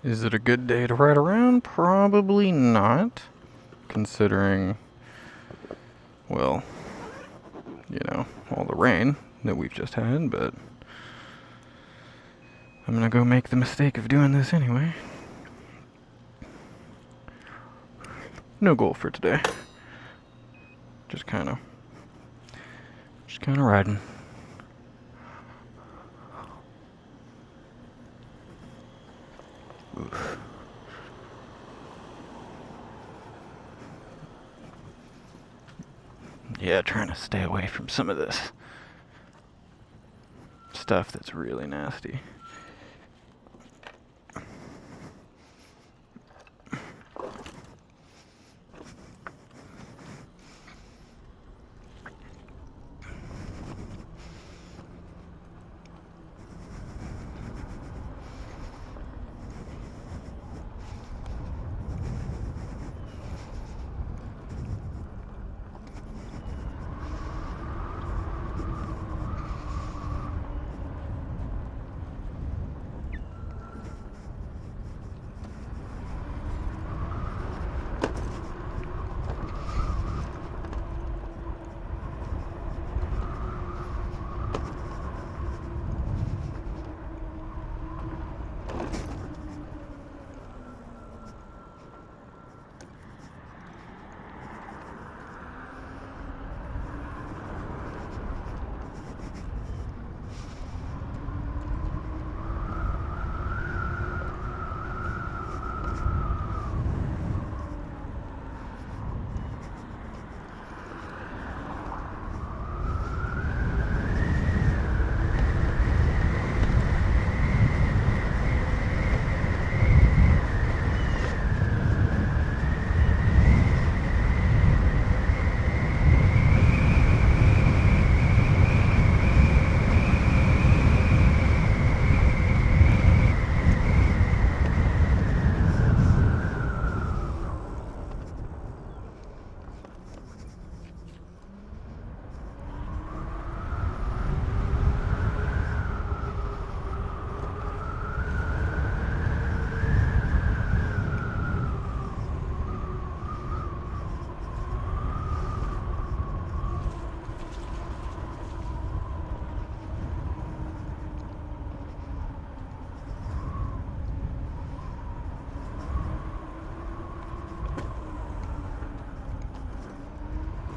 Is it a good day to ride around? Probably not, considering, well, all the rain that we've just had, but I'm gonna go make the mistake of doing this anyway. No goal for today. Just kinda riding. Oof. Yeah, trying to stay away from some of this stuff that's really nasty.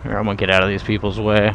Here, I'm gonna get out of these people's way.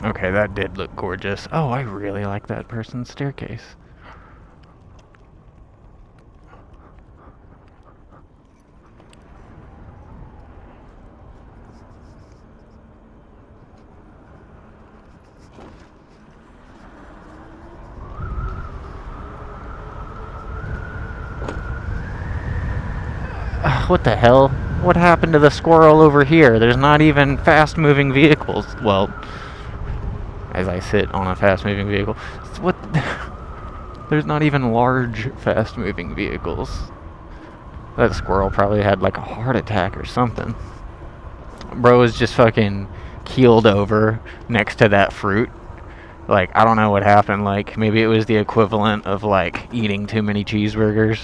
Okay, that did look gorgeous. Oh, I really like that person's staircase. What the hell? What happened to the squirrel over here? There's not even fast-moving vehicles. Well, as I sit on a fast-moving vehicle. What? There's not even large, fast-moving vehicles. That squirrel probably had like a heart attack or something. Bro was just fucking keeled over next to that fruit. Like, I don't know what happened. Like, maybe it was the equivalent of like eating too many cheeseburgers.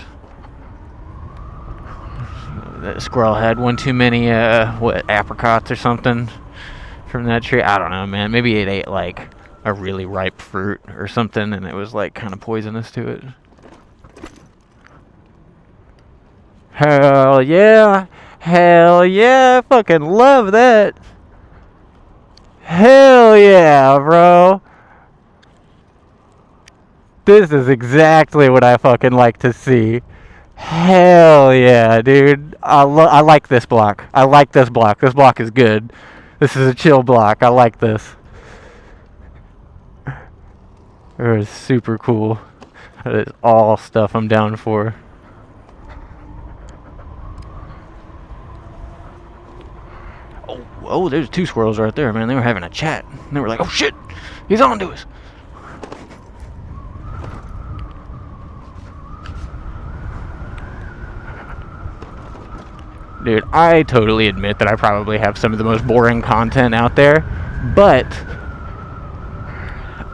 The squirrel had one too many, apricots or something from that tree. I don't know, man. Maybe it ate like a really ripe fruit or something, and it was like kind of poisonous to it. Hell yeah! Hell yeah! I fucking love that! Hell yeah, bro! This is exactly what I fucking like to see. Hell yeah, dude. I like this block. I like this block. This block is good. This is a chill block. I like this. It is super cool. That is all stuff I'm down for. Oh, there's two squirrels right there, man. They were having a chat. And they were like, oh shit, he's on to us. Dude, I totally admit that I probably have some of the most boring content out there, but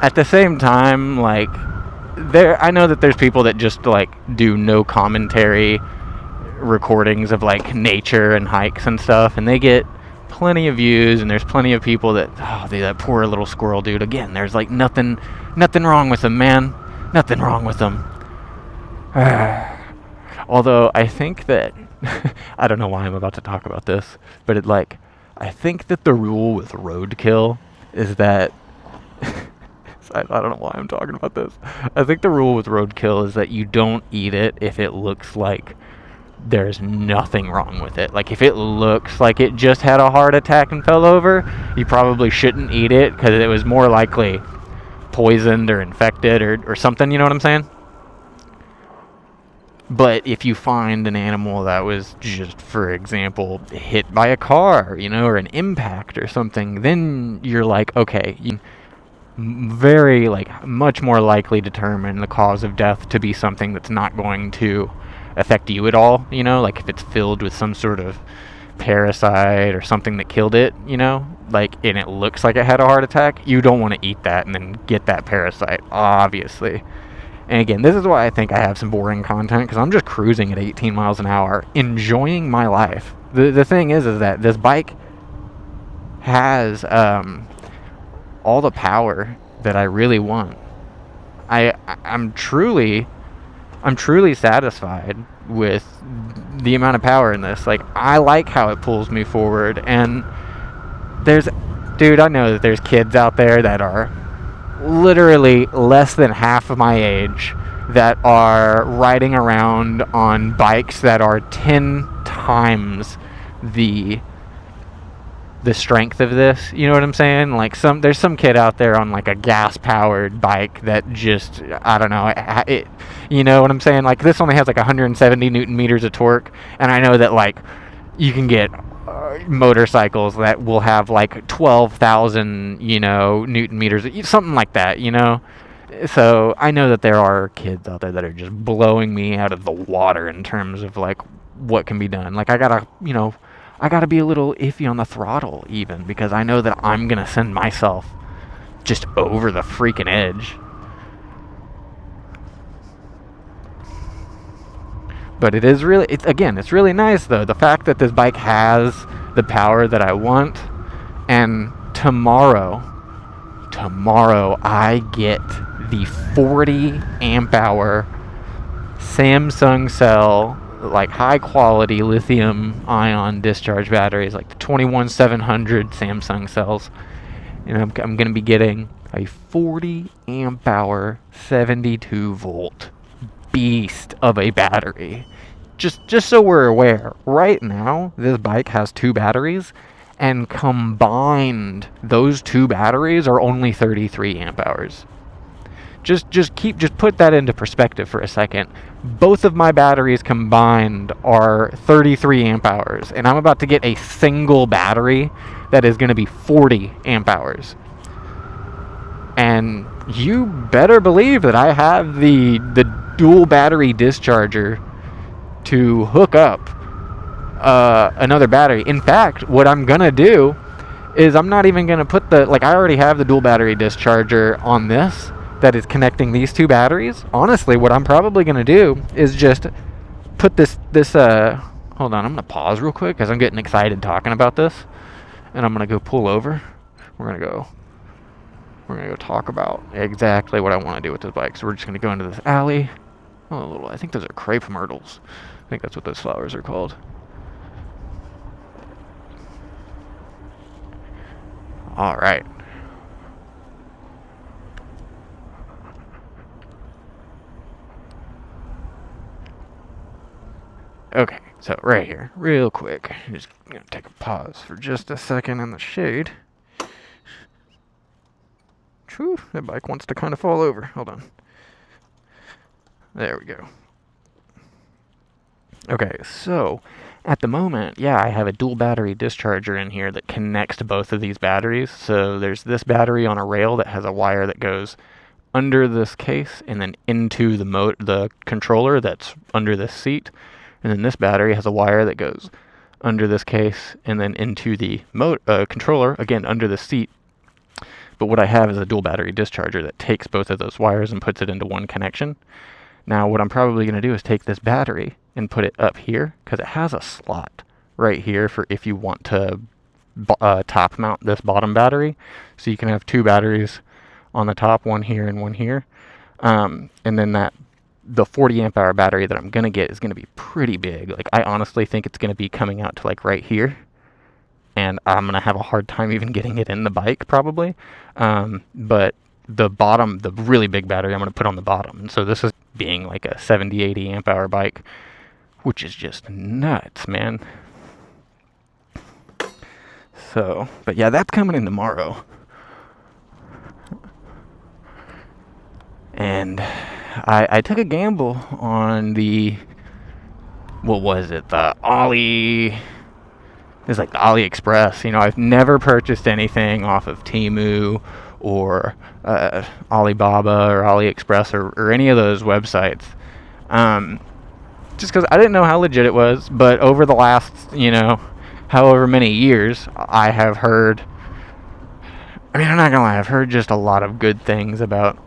at the same time, like, I know that there's people that just like do no commentary recordings of like nature and hikes and stuff, and they get plenty of views, and there's plenty of people that, that poor little squirrel dude. Again, there's like nothing wrong with them, man. Nothing wrong with them. Although I think that I don't know why I'm about to talk about this, but I think that the rule with roadkill is that I don't know why I'm talking about this. I think the rule with roadkill is that you don't eat it if it looks like there's nothing wrong with it. Like, if it looks like it just had a heart attack and fell over, you probably shouldn't eat it, because it was more likely poisoned or infected or something, you know what I'm saying? But if you find an animal that was just, for example, hit by a car, or an impact or something, then you're like, okay, you very, much more likely determine the cause of death to be something that's not going to affect you at all, like if it's filled with some sort of parasite or something that killed it, and it looks like it had a heart attack, you don't want to eat that and then get that parasite, obviously. And again, this is why I think I have some boring content, because I'm just cruising at 18 miles an hour, enjoying my life. The thing is that this bike has all the power that I really want. I'm truly satisfied with the amount of power in this. Like, I like how it pulls me forward. And I know that there's kids out there that are literally less than half of my age that are riding around on bikes that are 10 times the strength of this, you know what I'm saying? Like, there's some kid out there on like a gas powered bike that just, I don't know, it, you know what I'm saying? Like, this only has like 170 newton meters of torque, and I know that like you can get motorcycles that will have like 12,000 newton meters, something like that, so I know that there are kids out there that are just blowing me out of the water in terms of like what can be done. Like, I gotta be a little iffy on the throttle even, because I know that I'm gonna send myself just over the freaking edge. But it's really nice though, the fact that this bike has the power that I want. And tomorrow I get the 40 amp hour Samsung cell, like high quality lithium ion discharge batteries, like the 21700 Samsung cells. and I'm going to be getting a 40 amp hour 72 volt beast of a battery. Just so we're aware, right now this bike has 2 batteries, and combined those 2 batteries are only 33 amp hours. Just put that into perspective for a second. Both of my batteries combined are 33 amp hours, and I'm about to get a single battery that is going to be 40 amp hours. And you better believe that I have the dual battery discharger to hook up another battery. In fact, what I'm going to do is I'm not even going to put the, like, I already have the dual battery discharger on this that is connecting these 2 batteries. Honestly, what I'm probably going to do is just put this hold on, I'm going to pause real quick because I'm getting excited talking about this, and I'm going to go pull over. We're going to go talk about exactly what I want to do with this bike. So we're just going to go into this alley. Oh, I think those are crepe myrtles. I think that's what those flowers are called. All right. Okay, so right here, real quick, just gonna take a pause for just a second in the shade. Whew, that bike wants to kind of fall over. Hold on. There we go. Okay, so at the moment, yeah, I have a dual battery discharger in here that connects to both of these batteries. So there's this battery on a rail that has a wire that goes under this case and then into the controller that's under this seat. And then this battery has a wire that goes under this case and then into the controller, again, under the seat. But what I have is a dual battery discharger that takes both of those wires and puts it into one connection. Now, what I'm probably going to do is take this battery and put it up here, because it has a slot right here for if you want to top mount this bottom battery. So you can have 2 batteries on the top, one here and one here. And then the 40 amp hour battery that I'm going to get is going to be pretty big. Like, I honestly think it's going to be coming out to like right here. And I'm going to have a hard time even getting it in the bike probably. But the bottom, the really big battery, I'm going to put on the bottom. And so this is being like a 70, 80 amp hour bike, which is just nuts, man. So, but yeah, that's coming in tomorrow. And I took a gamble on what was it? The it's like the AliExpress. You know, I've never purchased anything off of Temu or Alibaba or AliExpress or any of those websites. Just because I didn't know how legit it was. But over the last, however many years, I have heard, I'm not gonna lie, I've heard just a lot of good things about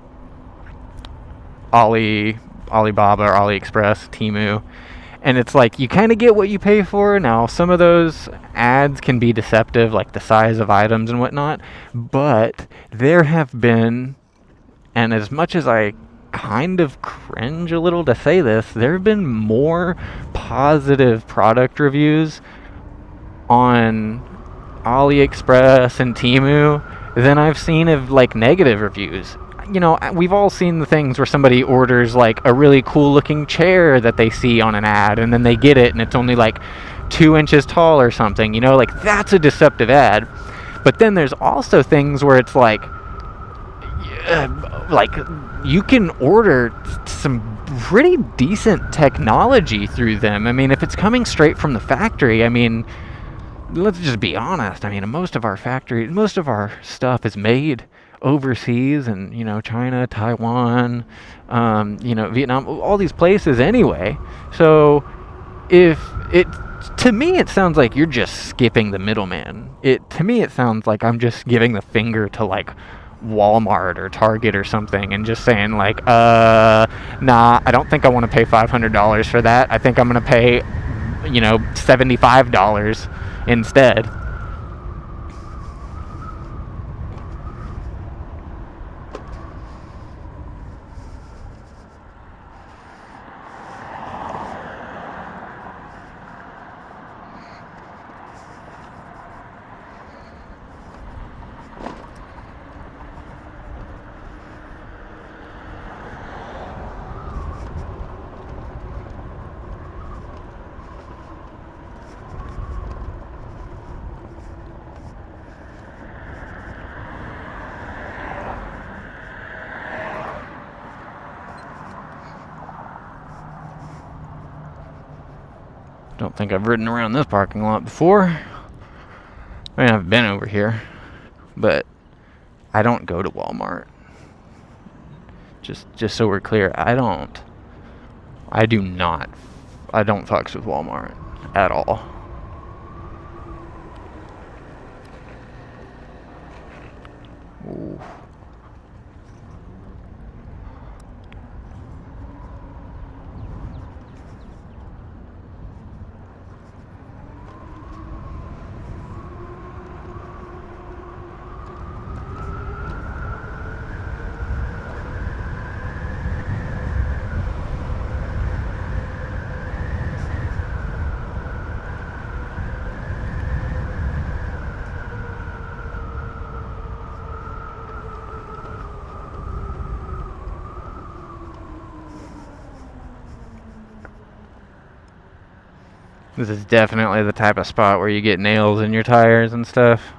Alibaba or AliExpress, Temu. And it's like, you kind of get what you pay for. Now, some of those ads can be deceptive, like the size of items and whatnot. But there have been, and as much as I kind of cringe a little to say this, there have been more positive product reviews on AliExpress and Temu than I've seen of like negative reviews. We've all seen the things where somebody orders like a really cool looking chair that they see on an ad, and then they get it and it's only like 2 inches tall or something, like that's a deceptive ad. But then there's also things where it's like you can order some pretty decent technology through them. If it's coming straight from the factory, let's just be honest. Most of our stuff is made overseas, and China, Taiwan, Vietnam, all these places anyway. So to me it sounds like you're just skipping the middleman. To me it sounds like I'm just giving the finger to like Walmart or Target or something and just saying like, nah, I don't think I want to pay $500 for that. I think I'm going to pay $75 instead. Don't think I've ridden around this parking lot before. I mean, I've been over here, but I don't go to Walmart. Just so we're clear, I don't fucks with Walmart at all. Ooh. This is definitely the type of spot where you get nails in your tires and stuff.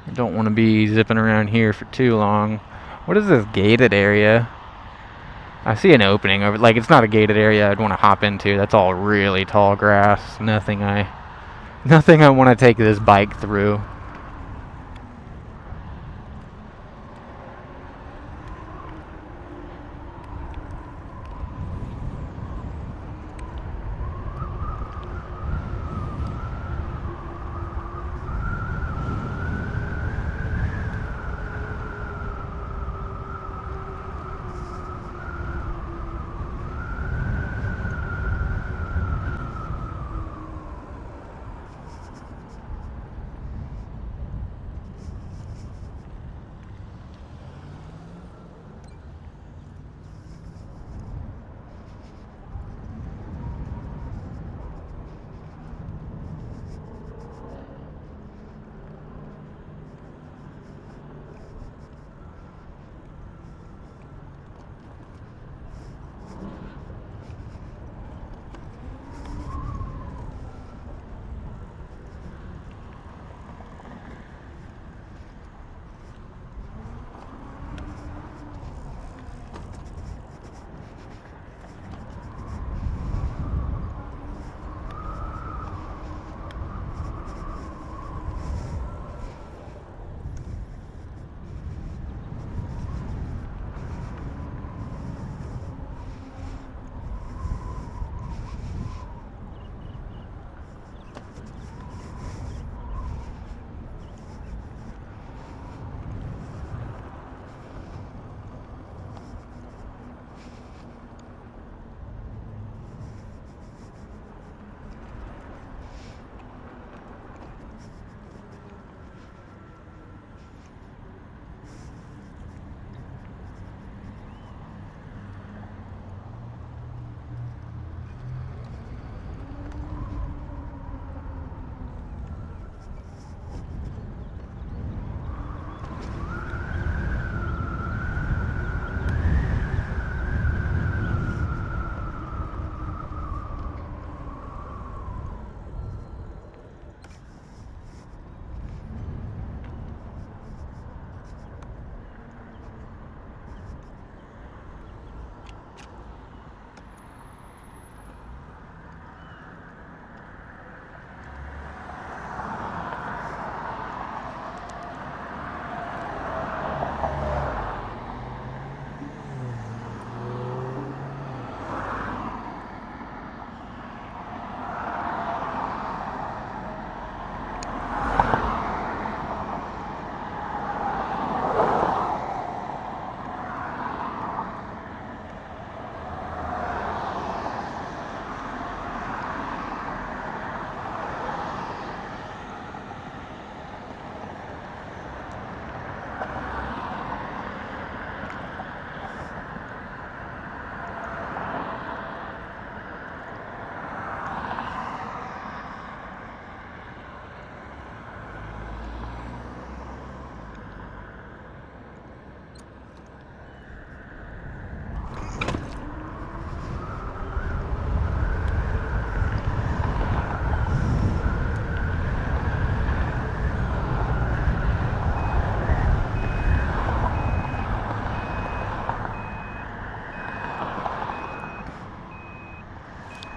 You don't want to be zipping around here for too long. What is this gated area? I see an opening over, like, it's not a gated area I'd want to hop into. That's all really tall grass. Nothing I want to take this bike through.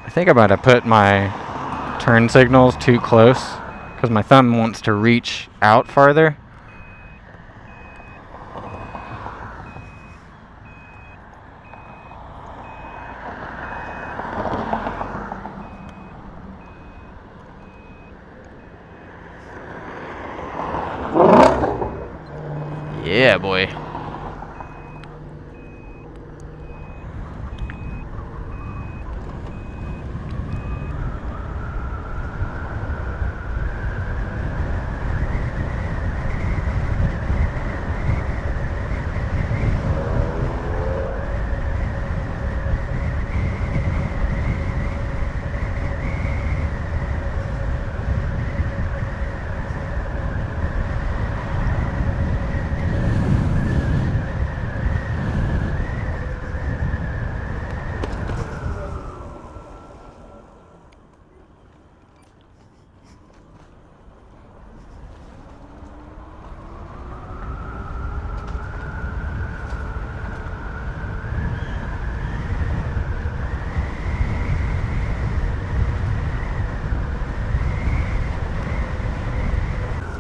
I think I might have put my turn signals too close because my thumb wants to reach out farther. Yeah, boy.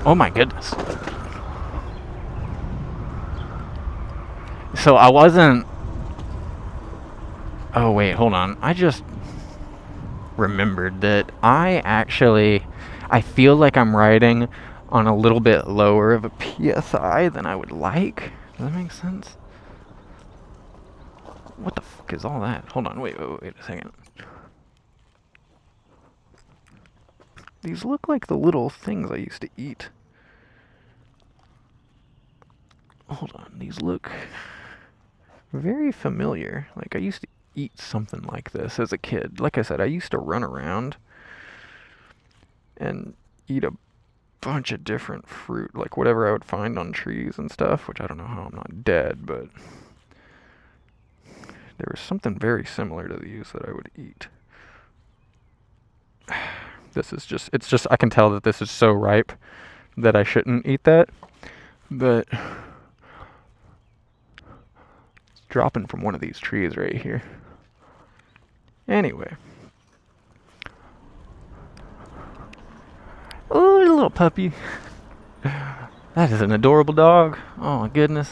Oh my goodness. So I wasn't... Oh wait, hold on. I just remembered that I feel like I'm riding on a little bit lower of a PSI than I would like. Does that make sense? What the fuck is all that? Hold on, wait a second. These look like the little things I used to eat. Hold on, these look very familiar. Like I used to eat something like this as a kid. Like I said, I used to run around and eat a bunch of different fruit, like whatever I would find on trees and stuff, which I don't know how I'm not dead, but there was something very similar to these that I would eat. It's just, I can tell that this is so ripe that I shouldn't eat that, but it's dropping from one of these trees right here. Anyway. Oh, a little puppy. That is an adorable dog. Oh my goodness.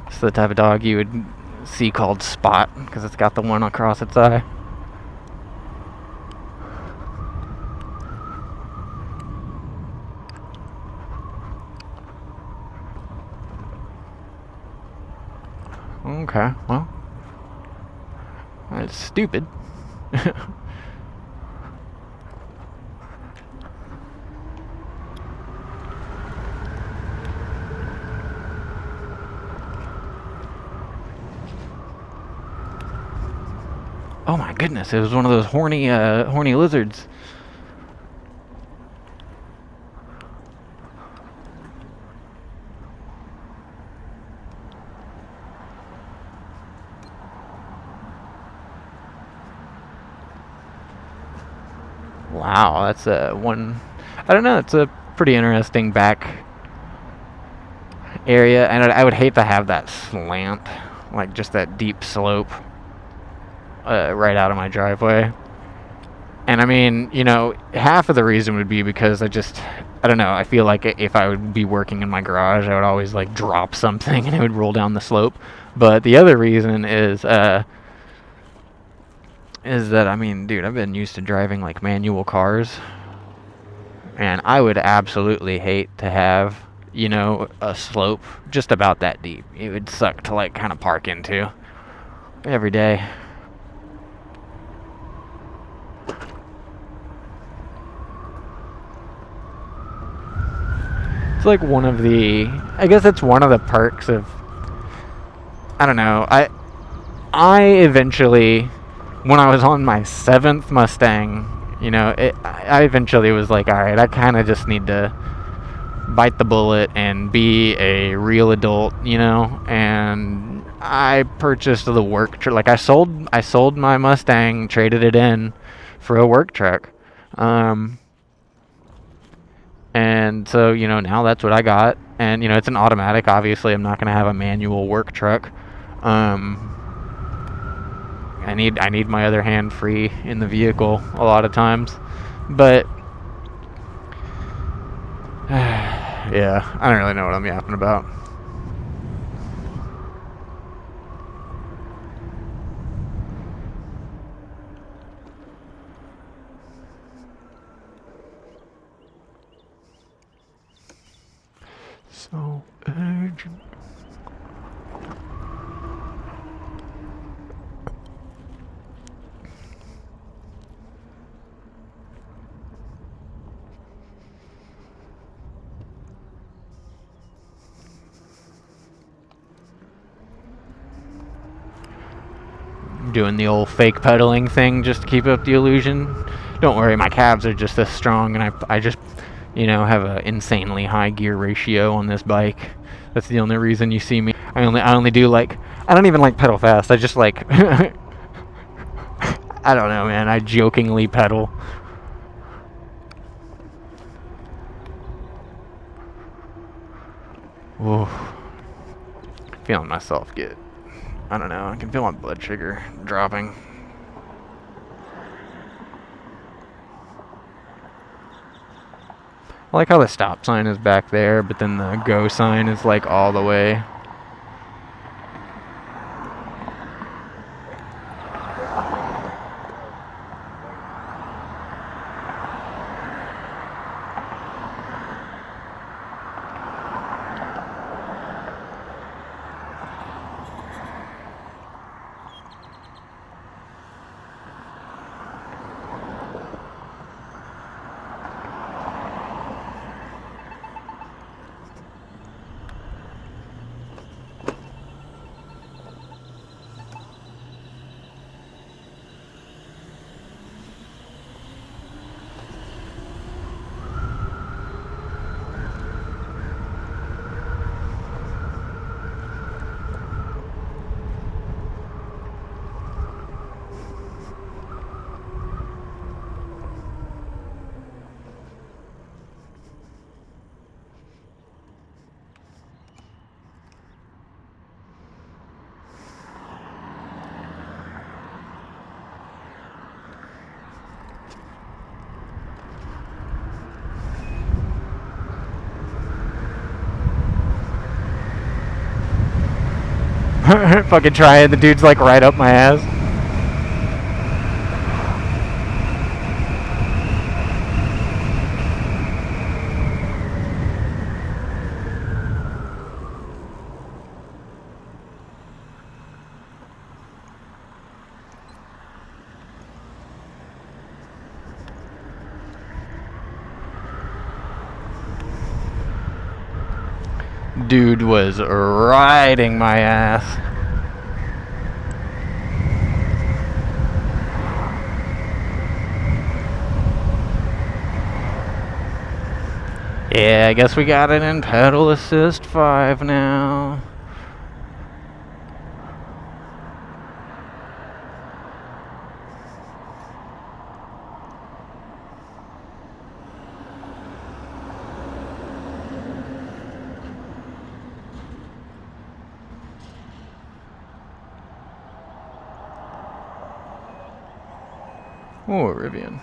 It's the type of dog you would see called Spot, because it's got the one across its eye. Okay, well, that's stupid. Oh my goodness, it was one of those horny lizards. Wow, that's one. I don't know. It's a pretty interesting back area, and I would hate to have that slant, like just that deep slope, right out of my driveway. And I mean, you know, half of the reason would be because I don't know. I feel like if I would be working in my garage, I would always like drop something and it would roll down the slope. But the other reason is that, I mean, dude, I've been used to driving like manual cars, and I would absolutely hate to have, you know, a slope just about that deep. It would suck to like kind of park into every day. It's like I guess it's one of the perks of, I don't know, I eventually, when I was on my 7th Mustang, you know, I eventually was like, alright, I kind of just need to bite the bullet and be a real adult, you know, and I purchased the work truck. Like I sold my Mustang, traded it in for a work truck. And so, you know, now that's what I got. And, you know, it's an automatic. Obviously, I'm not going to have a manual work truck. I need my other hand free in the vehicle a lot of times. But yeah, I don't really know what I'm yapping about. So urgent. Doing the old fake pedaling thing just to keep up the illusion. Don't worry, my calves are just this strong, and I just, have an insanely high gear ratio on this bike. That's the only reason you see me. I only do I don't even pedal fast. I just I don't know, man. I jokingly pedal. Ooh. Feeling myself get, I don't know, I can feel my blood sugar dropping. I like how the stop sign is back there, but then the go sign is all the way. Fucking trying, the dude's right up my ass. Dude was riding my ass. Yeah, I guess we got it in pedal assist 5 now. Oh, Rivian.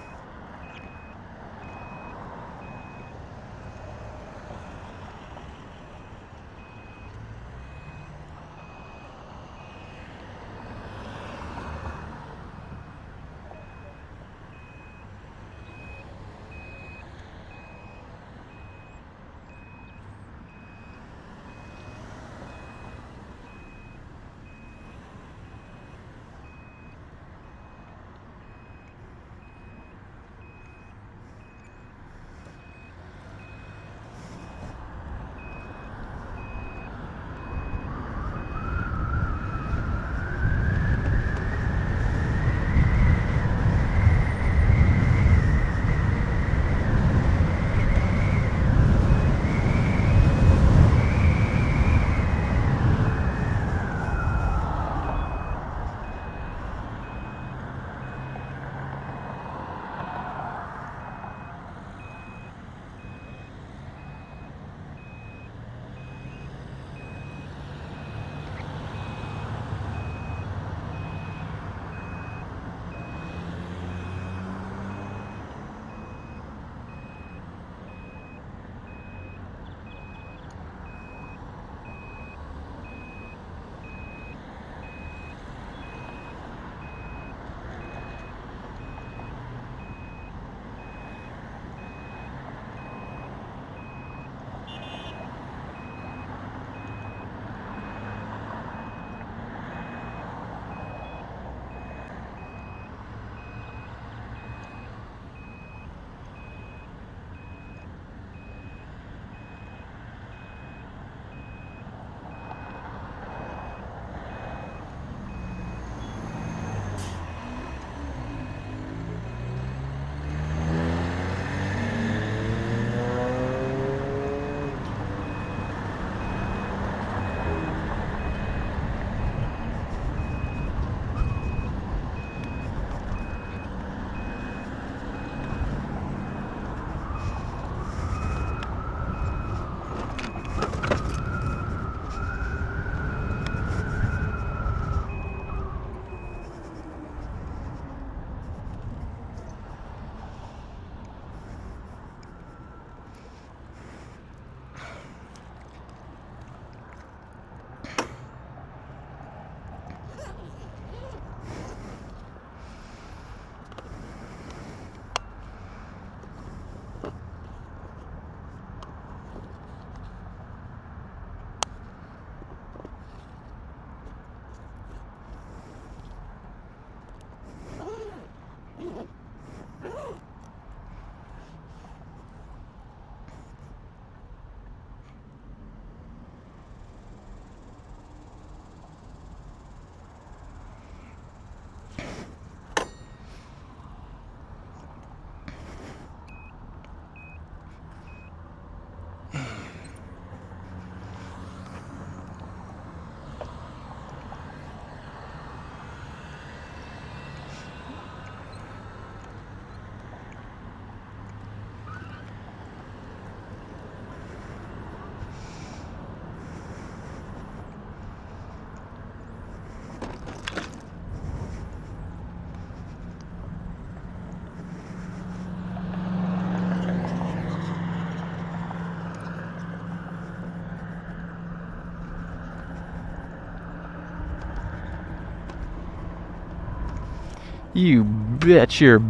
You bet your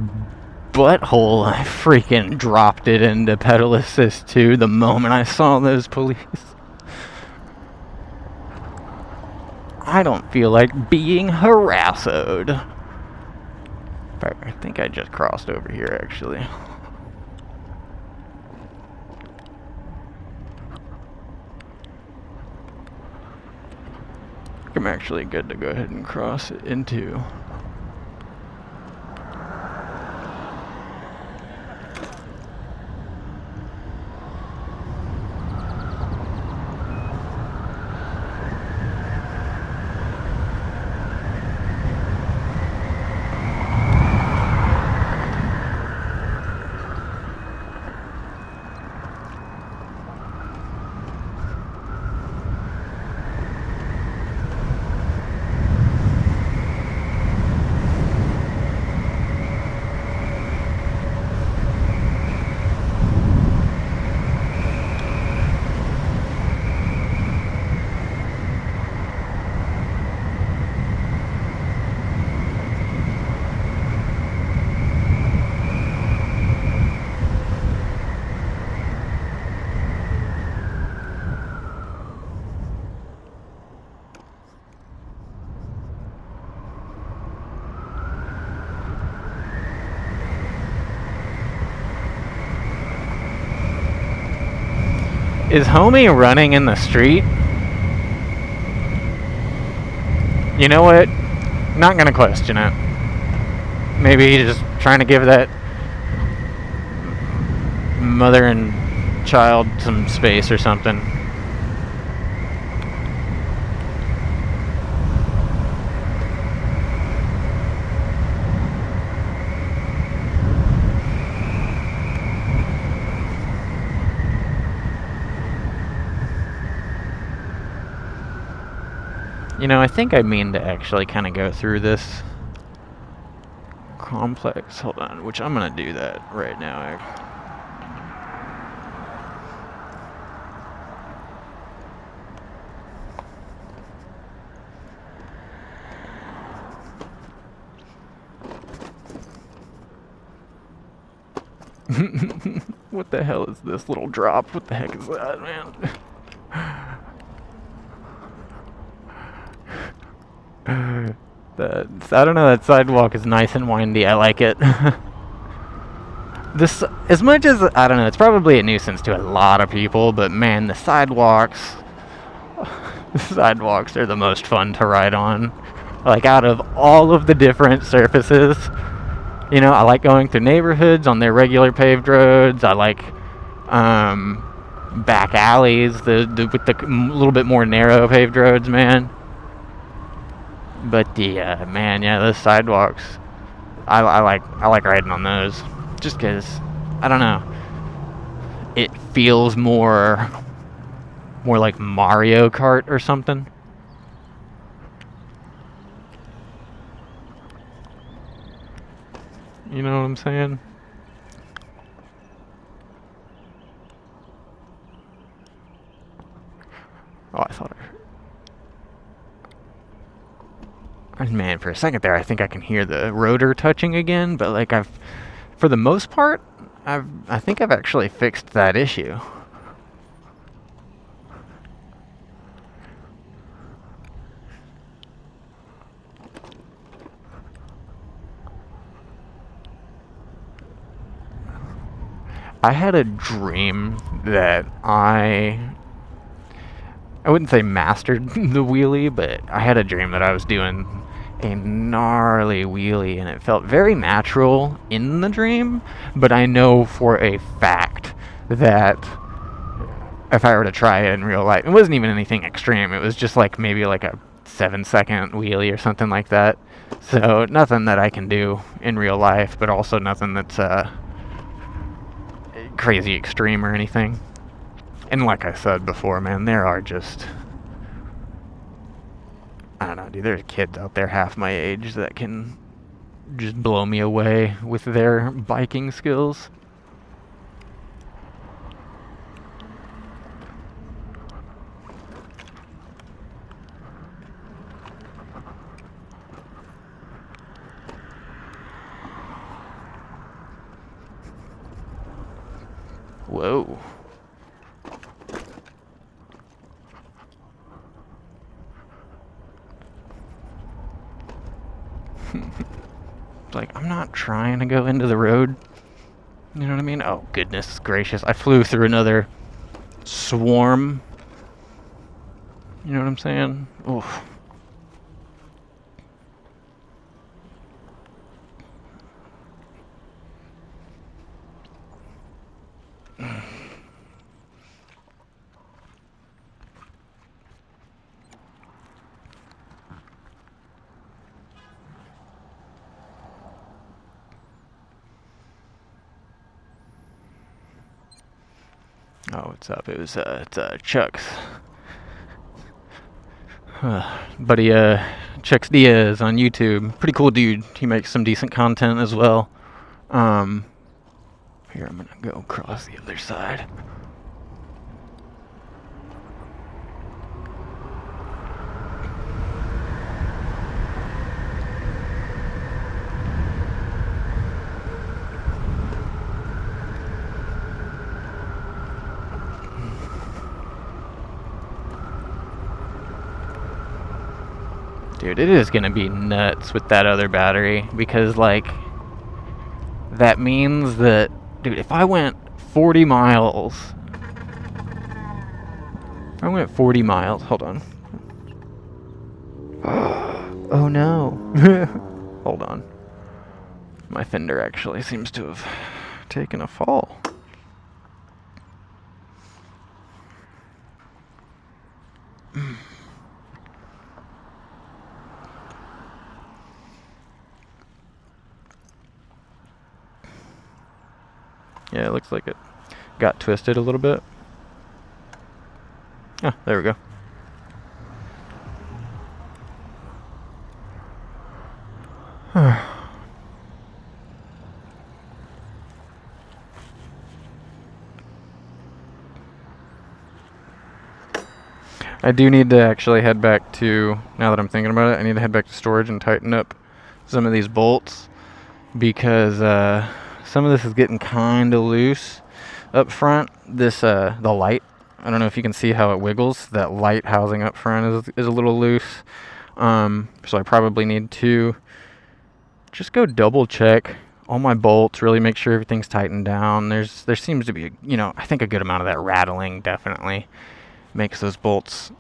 butthole I freaking dropped it into pedal assist 2 the moment I saw those police. I don't feel like being harassed. I think I just crossed over here, actually. I'm actually good to go ahead and cross it into. Is homie running in the street? You know what? Not gonna question it. Maybe he's just trying to give that mother and child some space or something. You know, I think I mean to actually kind of go through this complex. Hold on, which I'm gonna do that right now. What the hell is this little drop? What the heck is that, man? I don't know, that sidewalk is nice and windy. I like it. This, as much as, I don't know, it's probably a nuisance to a lot of people, but man, the sidewalks are the most fun to ride on. Like, out of all of the different surfaces, you know, I like going through neighborhoods on their regular paved roads. I like back alleys, with the little bit more narrow paved roads, man. But the sidewalks, I like riding on those, just cause I don't know, it feels more like Mario Kart or something. You know what I'm saying? Oh, I thought man, for a second there, I think I can hear the rotor touching again, but like for the most part, I think I've actually fixed that issue. I had a dream that I wouldn't say mastered the wheelie, but I had a dream that I was doing a gnarly wheelie, and it felt very natural in the dream, but I know for a fact that if I were to try it in real life, it wasn't even anything extreme. It was just like maybe like a 7-second wheelie or something like that. So nothing that I can do in real life, but also nothing that's crazy extreme or anything. And like I said before, man, there are just, I don't know, dude, there's kids out there half my age that can just blow me away with their biking skills. Whoa. Like, I'm not trying to go into the road. You know what I mean? Oh, goodness gracious. I flew through another swarm. You know what I'm saying? Oof. Oh, what's up? It's Chuck's. Buddy, Chuck's Diaz on YouTube. Pretty cool dude. He makes some decent content as well. Here, I'm gonna go across the other side. Dude, it is gonna be nuts with that other battery because, like, that means that, dude, if I went 40 miles. If I went 40 miles, hold on. Oh no. Hold on. My fender actually seems to have taken a fall. Yeah, it looks like it got twisted a little bit. Ah, there we go. I do need to actually head back to, now that I'm thinking about it, I need to head back to storage and tighten up some of these bolts because some of this is getting kind of loose up front. This, the light, I don't know if you can see how it wiggles. That light housing up front is a little loose. So I probably need to just go double check all my bolts, really make sure everything's tightened down. There seems to be, I think a good amount of that rattling definitely makes those bolts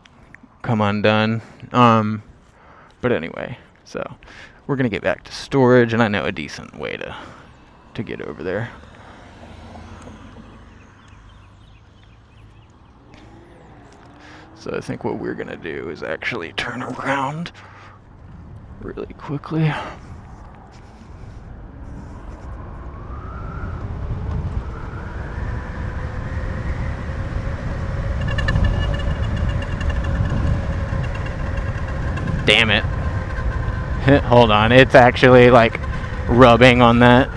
come undone. But anyway, so we're gonna get back to storage, and I know a decent way to get over there. So I think what we're gonna do is actually turn around really quickly. Damn it. Hold on, it's actually like rubbing on that.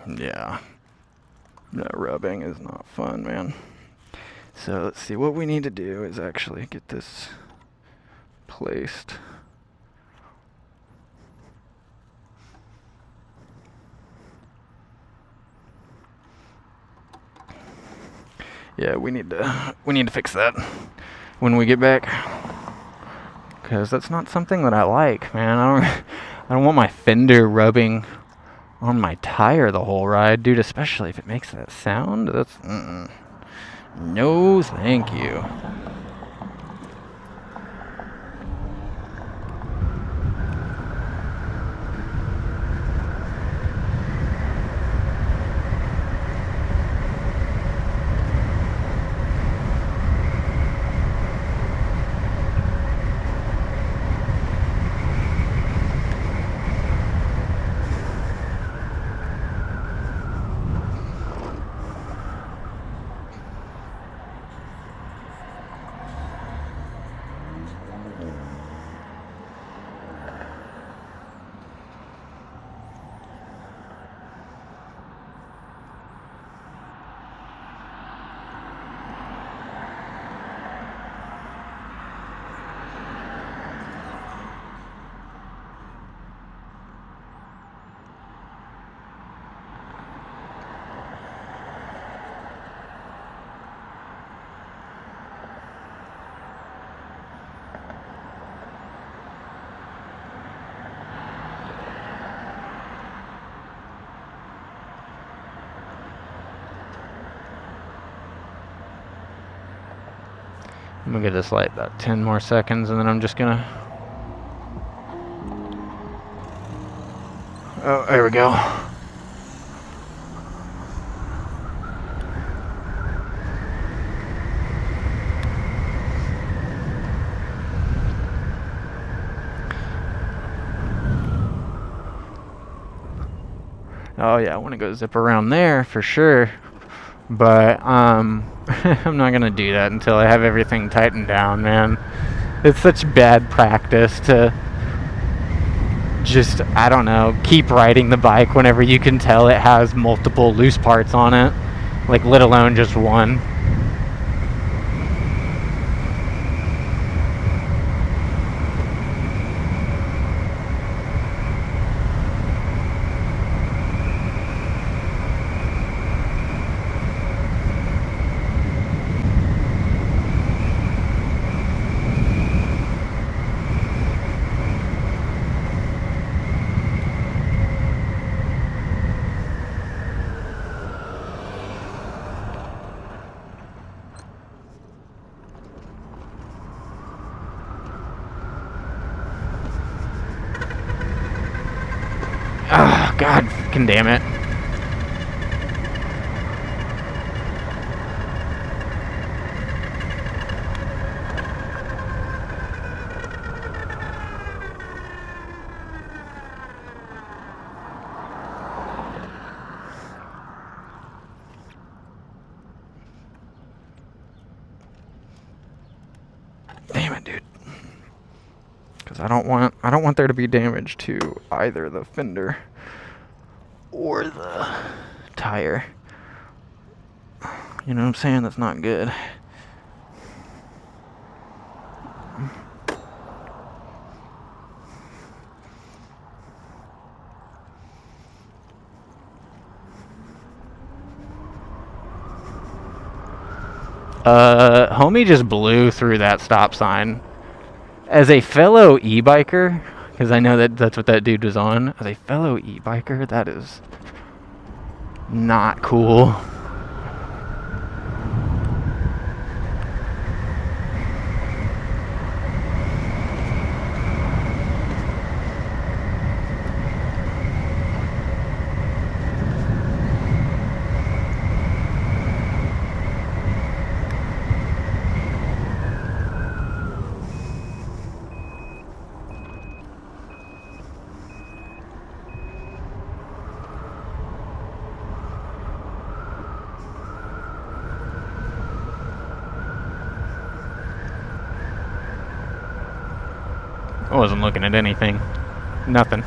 Yeah. That rubbing is not fun, man. So let's see, what we need to do is actually get this placed. Yeah, we need to fix that when we get back, because that's not something that I like, man. I don't want my fender rubbing on my tire the whole ride, dude. Especially if it makes that sound. That's no, thank you. I'm gonna give this light about 10 more seconds, and then I'm just gonna... Oh, there we go. Oh yeah, I want to go zip around there for sure, but I'm not gonna do that until I have everything tightened down, man. It's such bad practice to just, I don't know, keep riding the bike whenever you can tell it has multiple loose parts on it, like let alone just one. Oh, God fucking damn it. Damn it, dude. Because I don't want there to be damage to either the fender or the tire. You know what I'm saying? That's not good. Homie just blew through that stop sign. As a fellow e-biker, because I know that's what that dude was on. As a fellow e-biker, that is not cool. I wasn't looking at anything. Nothing.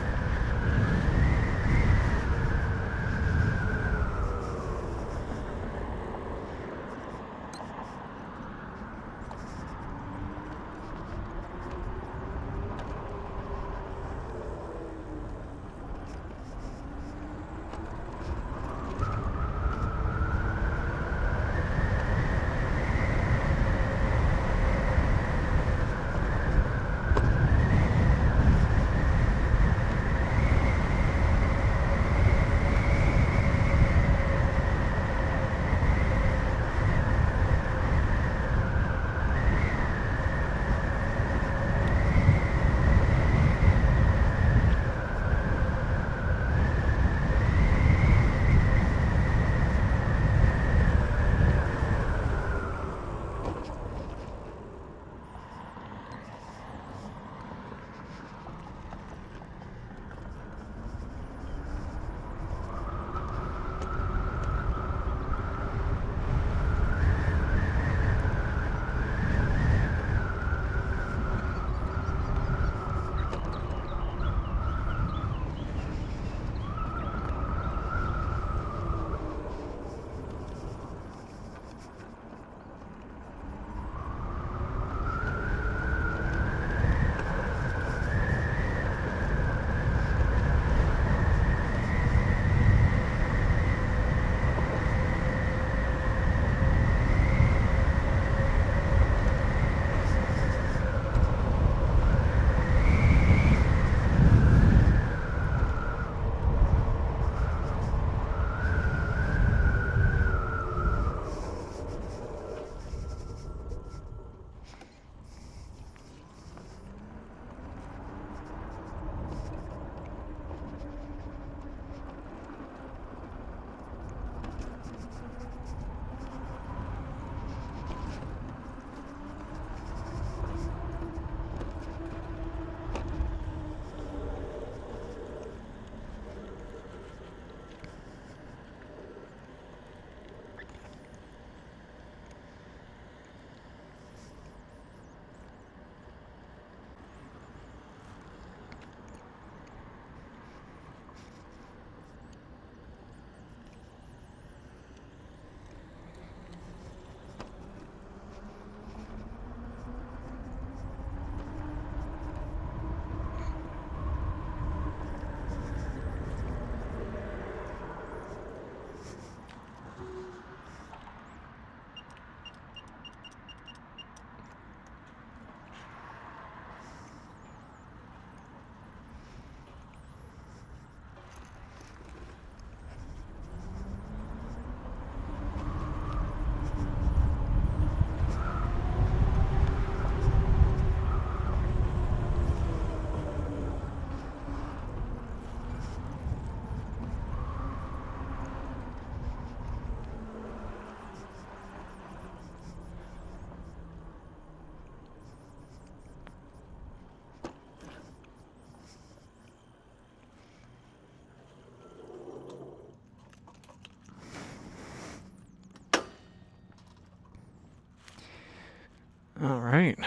Alright.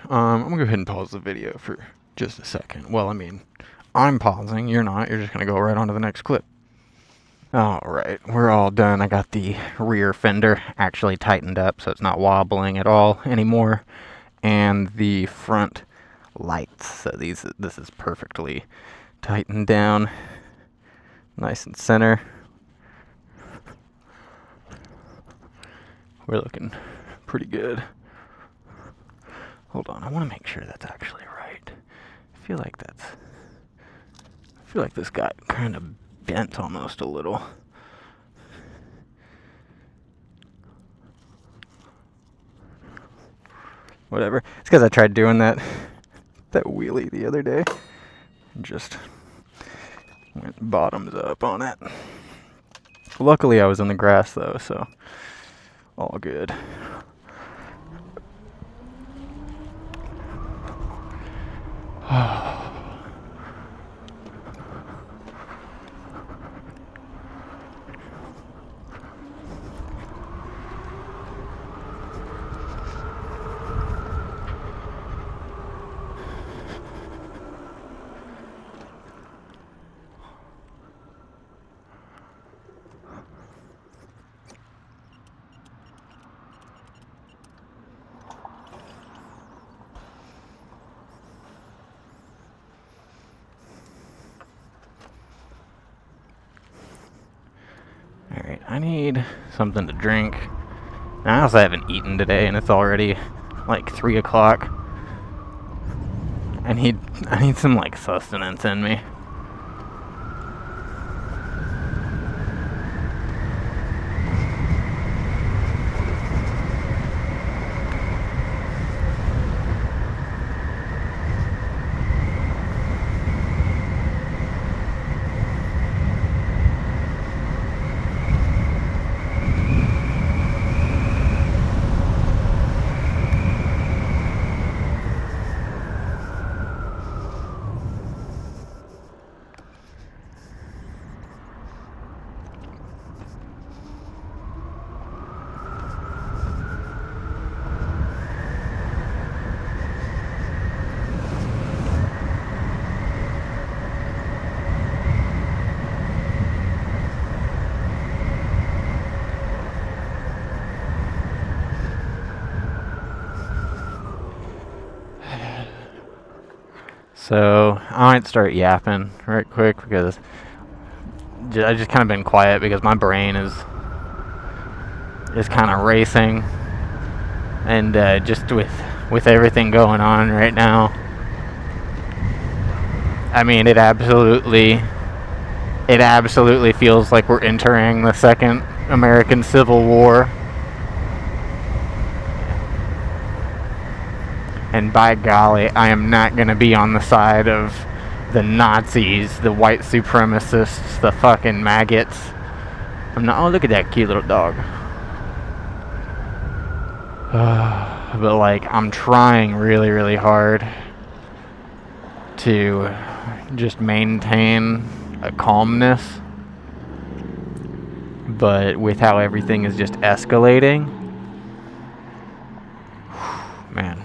I'm gonna go ahead and pause the video for just a second. Well, I mean, I'm pausing, you're not. You're just gonna go right on to the next clip. Alright, we're all done. I got the rear fender actually tightened up so it's not wobbling at all anymore. And the front lights. So this is perfectly tightened down. Nice and center. We're looking pretty good. Hold on, I want to make sure that's actually right. I feel like this got kind of bent almost a little. Whatever. It's because I tried doing that wheelie the other day. And just went bottoms up on it. Luckily I was in the grass though, so all good. Alright, I need something to drink. And I also haven't eaten today, and it's already like 3 o'clock. I need some like sustenance in me. So I might start yapping right quick because I just kind of been quiet because my brain is kind of racing, and just with everything going on right now, I mean it absolutely feels like we're entering the Second American Civil War. And by golly, I am not going to be on the side of the Nazis, the white supremacists, the fucking maggots. I'm not. Oh, look at that cute little dog. But like, I'm trying really, really hard to just maintain a calmness. But with how everything is just escalating, man.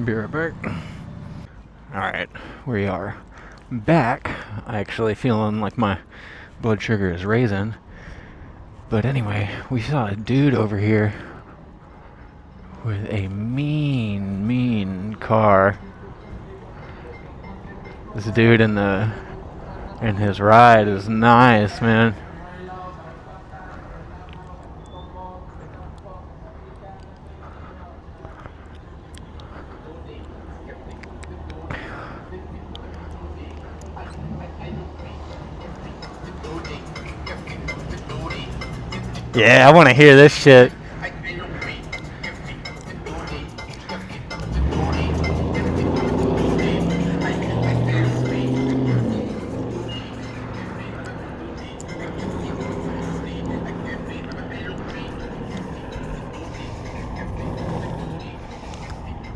Be right back. Alright, we are back. I actually feeling like my blood sugar is raising. But anyway, we saw a dude over here with a mean car. This dude in his ride is nice, man. Yeah, I want to hear this shit.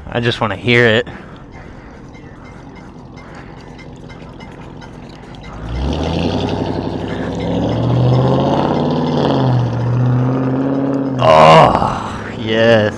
I just want to hear it. Oh, yes.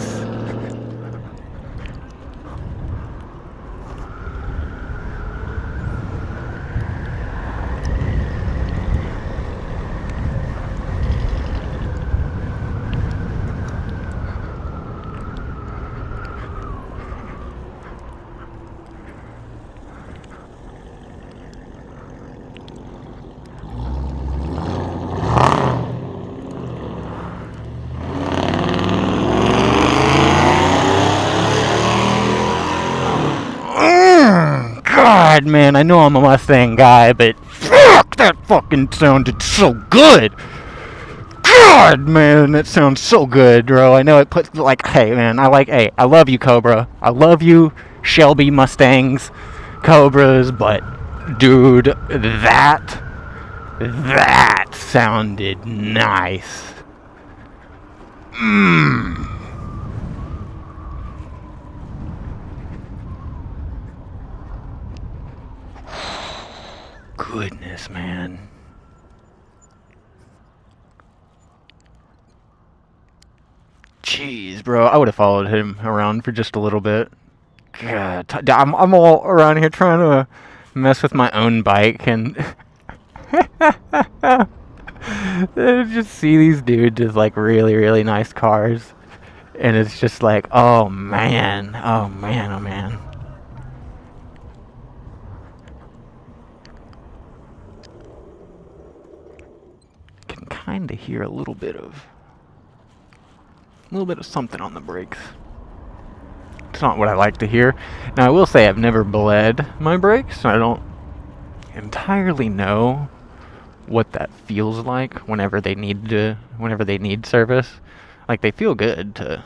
God, man, I know I'm a Mustang guy, but fuck, that fucking sounded so good. God, man, that sounds so good, bro. I know it puts, like, hey, man, I love you, Cobra. I love you, Shelby Mustangs, Cobras, but, dude, that sounded nice. Goodness, man. Jeez, bro. I would have followed him around for just a little bit. God, I'm all around here trying to mess with my own bike and just see these dudes with like really nice cars, and it's just like, oh man. Can kind of hear a little bit of something on the brakes. It's not what I like to hear. Now I will say I've never bled my brakes, so I don't entirely know what that feels like whenever they need service. Like, they feel good to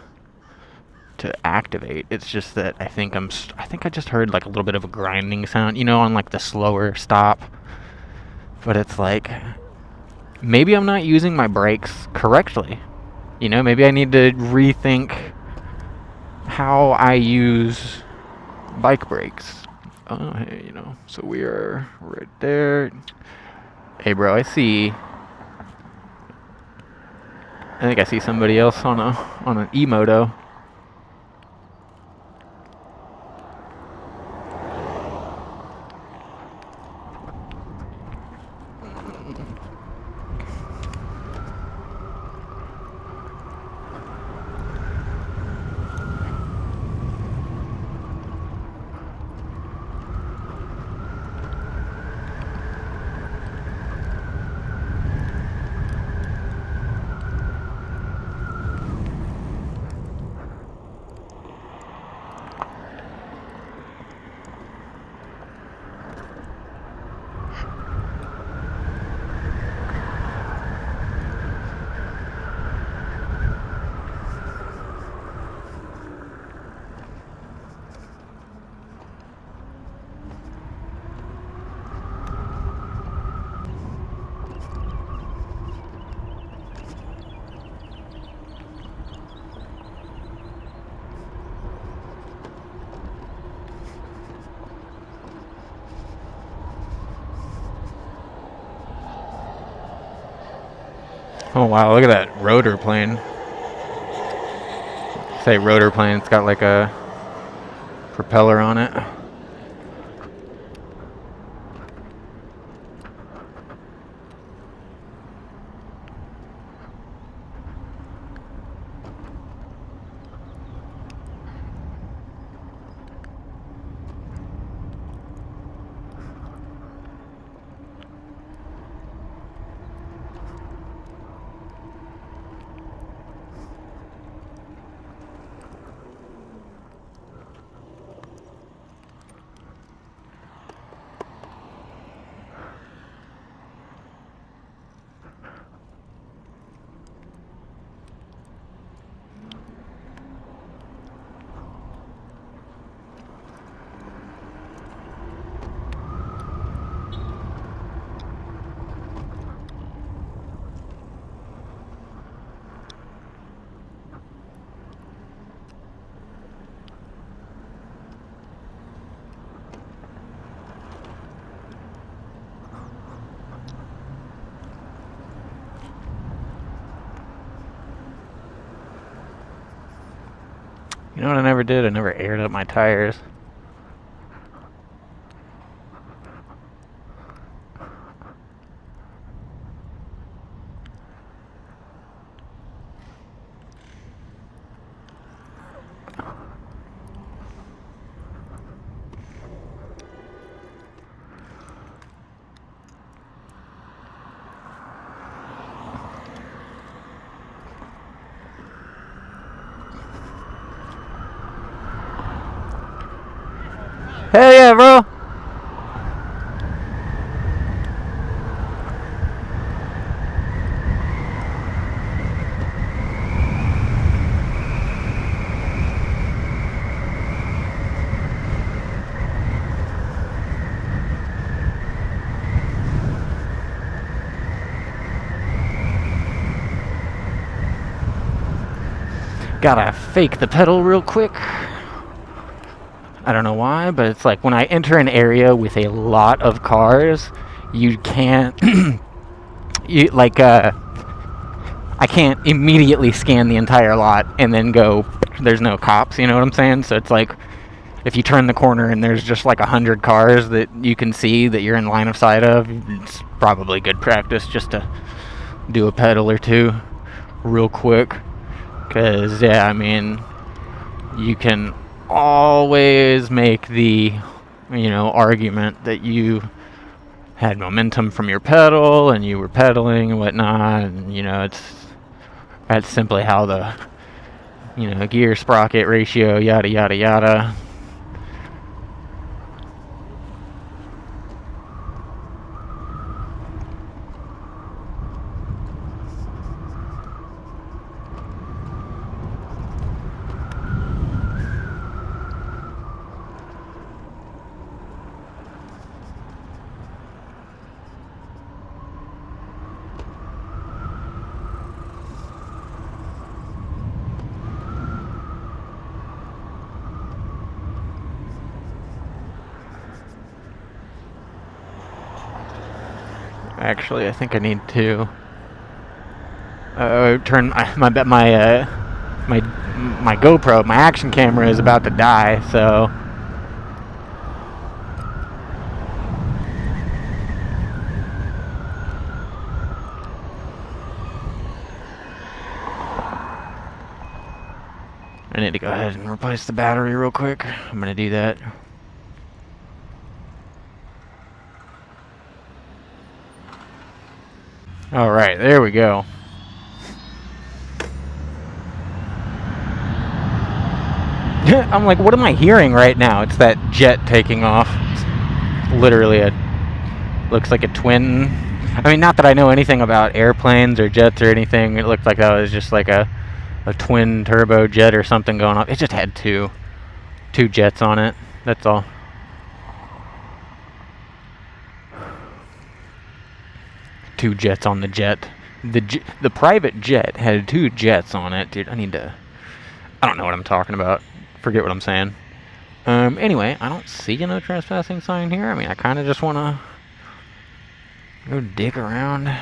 activate. It's just that I think I just heard like a little bit of a grinding sound, on like the slower stop. But it's like, maybe I'm not using my brakes correctly. Maybe I need to rethink how I use bike brakes. Oh, hey, so we are right there. Hey, bro, I think I see somebody else on an e-moto. Oh wow, look at that rotor plane. Say rotor plane, it's got like a propeller on it. You know what I never did? I never aired up my tires. Hell yeah, bro! Gotta fake the pedal real quick. I don't know why, but it's like when I enter an area with a lot of cars, you can't, I can't immediately scan the entire lot and then go, there's no cops, you know what I'm saying? So it's like, if you turn the corner and there's just like 100 cars that you can see that you're in line of sight of, it's probably good practice just to do a pedal or two real quick. Because, yeah, I mean, you can always make the, argument that you had momentum from your pedal and you were pedaling and whatnot, and, that's simply how the, gear sprocket ratio, yada, yada, yada. Actually, I think I need to turn my GoPro, my action camera is about to die, so I need to go ahead and replace the battery real quick. I'm gonna do that. Alright, there we go. I'm like, what am I hearing right now? It's that jet taking off. It's literally looks like a twin. I mean, not that I know anything about airplanes or jets or anything. It looked like that was just like a twin turbo jet or something going on. It just had two jets on it. That's all. Two jets on the jet. The private jet had two jets on it, dude. I don't know what I'm talking about. Forget what I'm saying. Anyway, I don't see a no trespassing sign here. I mean, I kind of just want to go dig around.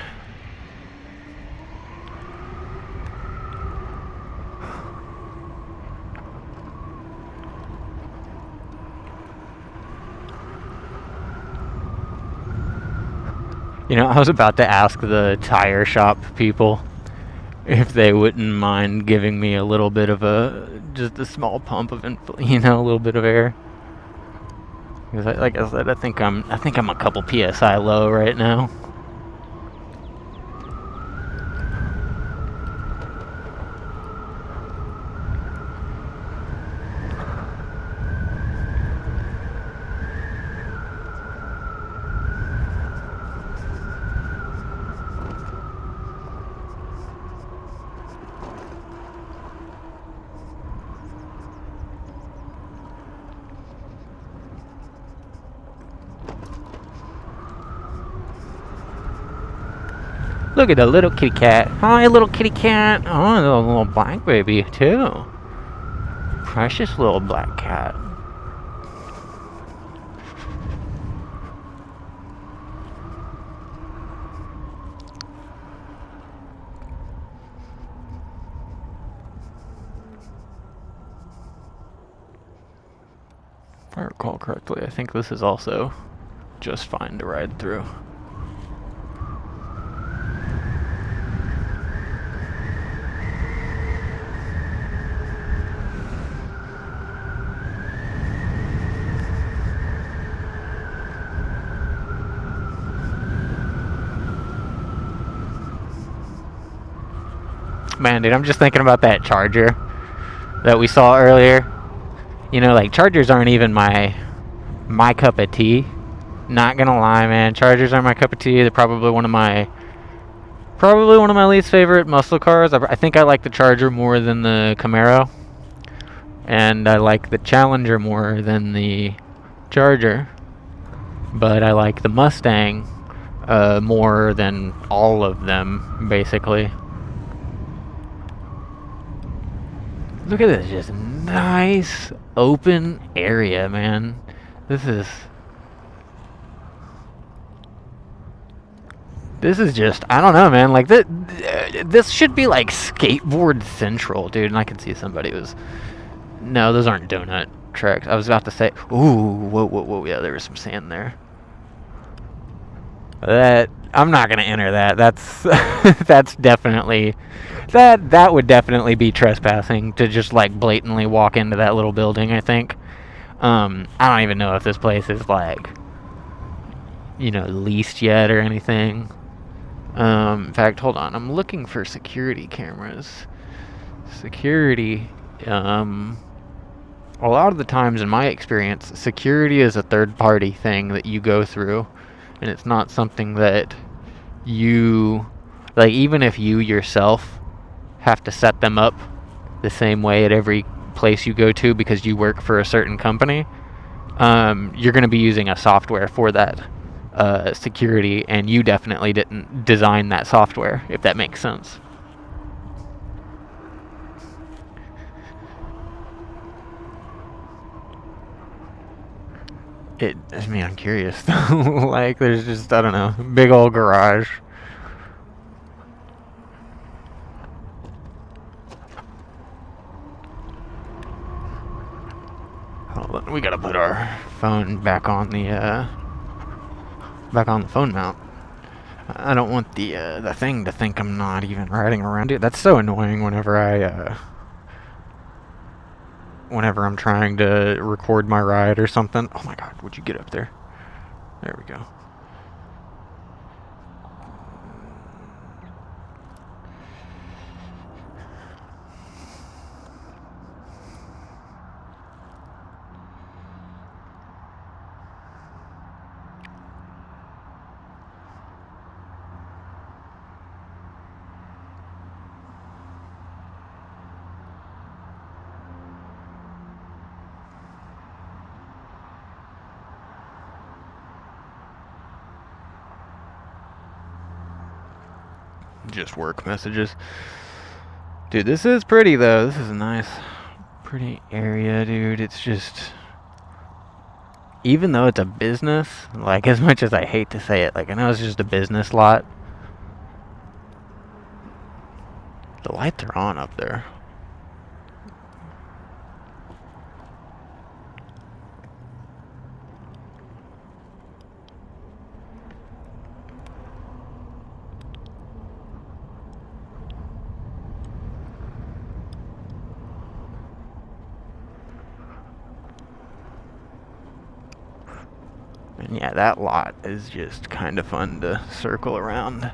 You know, I was about to ask the tire shop people if they wouldn't mind giving me a little bit of just a small pump of, a little bit of air. Because, like I said, I think I'm a couple psi low right now. Look at the little kitty cat. Hi, little kitty cat. Oh, the little black baby, too. Precious little black cat. If I recall correctly, I think this is also just fine to ride through. Man, dude, I'm just thinking about that Charger that we saw earlier. You know, like, Chargers aren't even my cup of tea. Not gonna lie, man. Chargers are my cup of tea. They're probably one of my least favorite muscle cars. I think I like the Charger more than the Camaro, and I like the Challenger more than the Charger. But I like the Mustang more than all of them, basically. Look at this, just nice open area, man. This is just, I don't know, man. Like, this should be like skateboard central, dude. And I can see somebody was, no, those aren't donut tracks. I was about to say, ooh, whoa, yeah, there was some sand there. I'm not gonna enter that. That's definitely, that would definitely be trespassing to just like blatantly walk into that little building, I think. I don't even know if this place is like, leased yet or anything. In fact, hold on. I'm looking for security cameras. Security, a lot of the times in my experience, security is a third-party thing that you go through, and it's not something that you, like, even if you yourself have to set them up the same way at every place you go to because you work for a certain company, you're going to be using a software for that security, and you definitely didn't design that software, if that makes sense. I'm curious. Like, there's just, I don't know, big old garage. Hold on, we gotta put our phone back on the phone mount. I don't want the thing to think I'm not even riding around it. That's so annoying whenever I'm trying to record my ride or something. Oh my god, would you get up there? There we go. Just work messages. Dude, this is pretty though. This is a nice, pretty area, dude. It's just, even though it's a business, like, as much as I hate to say it, like, I know it's just a business lot, the lights are on up there. Yeah, that lot is just kind of fun to circle around.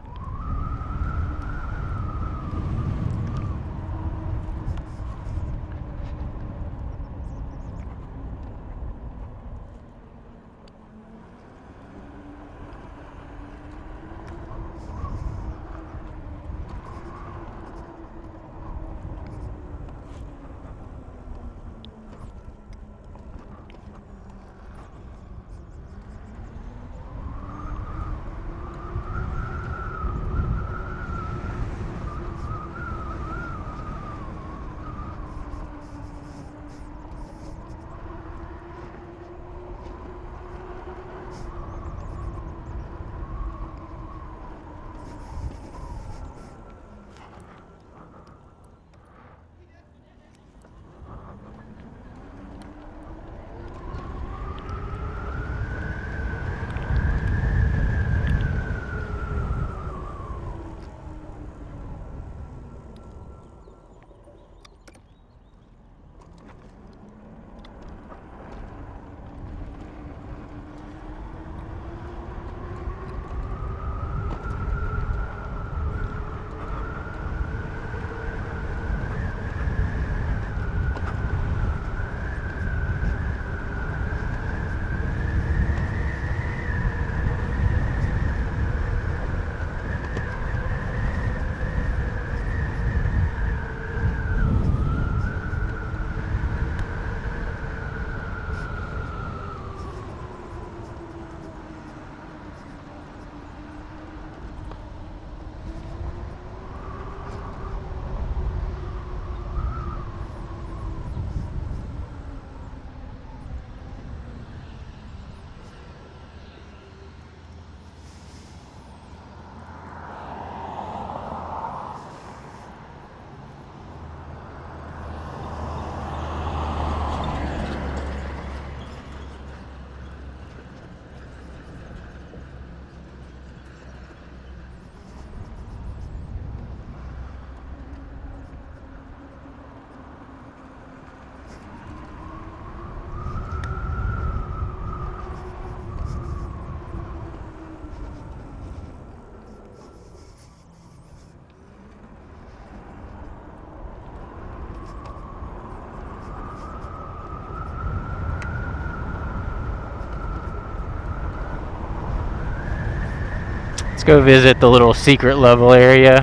Let's go visit the little secret level area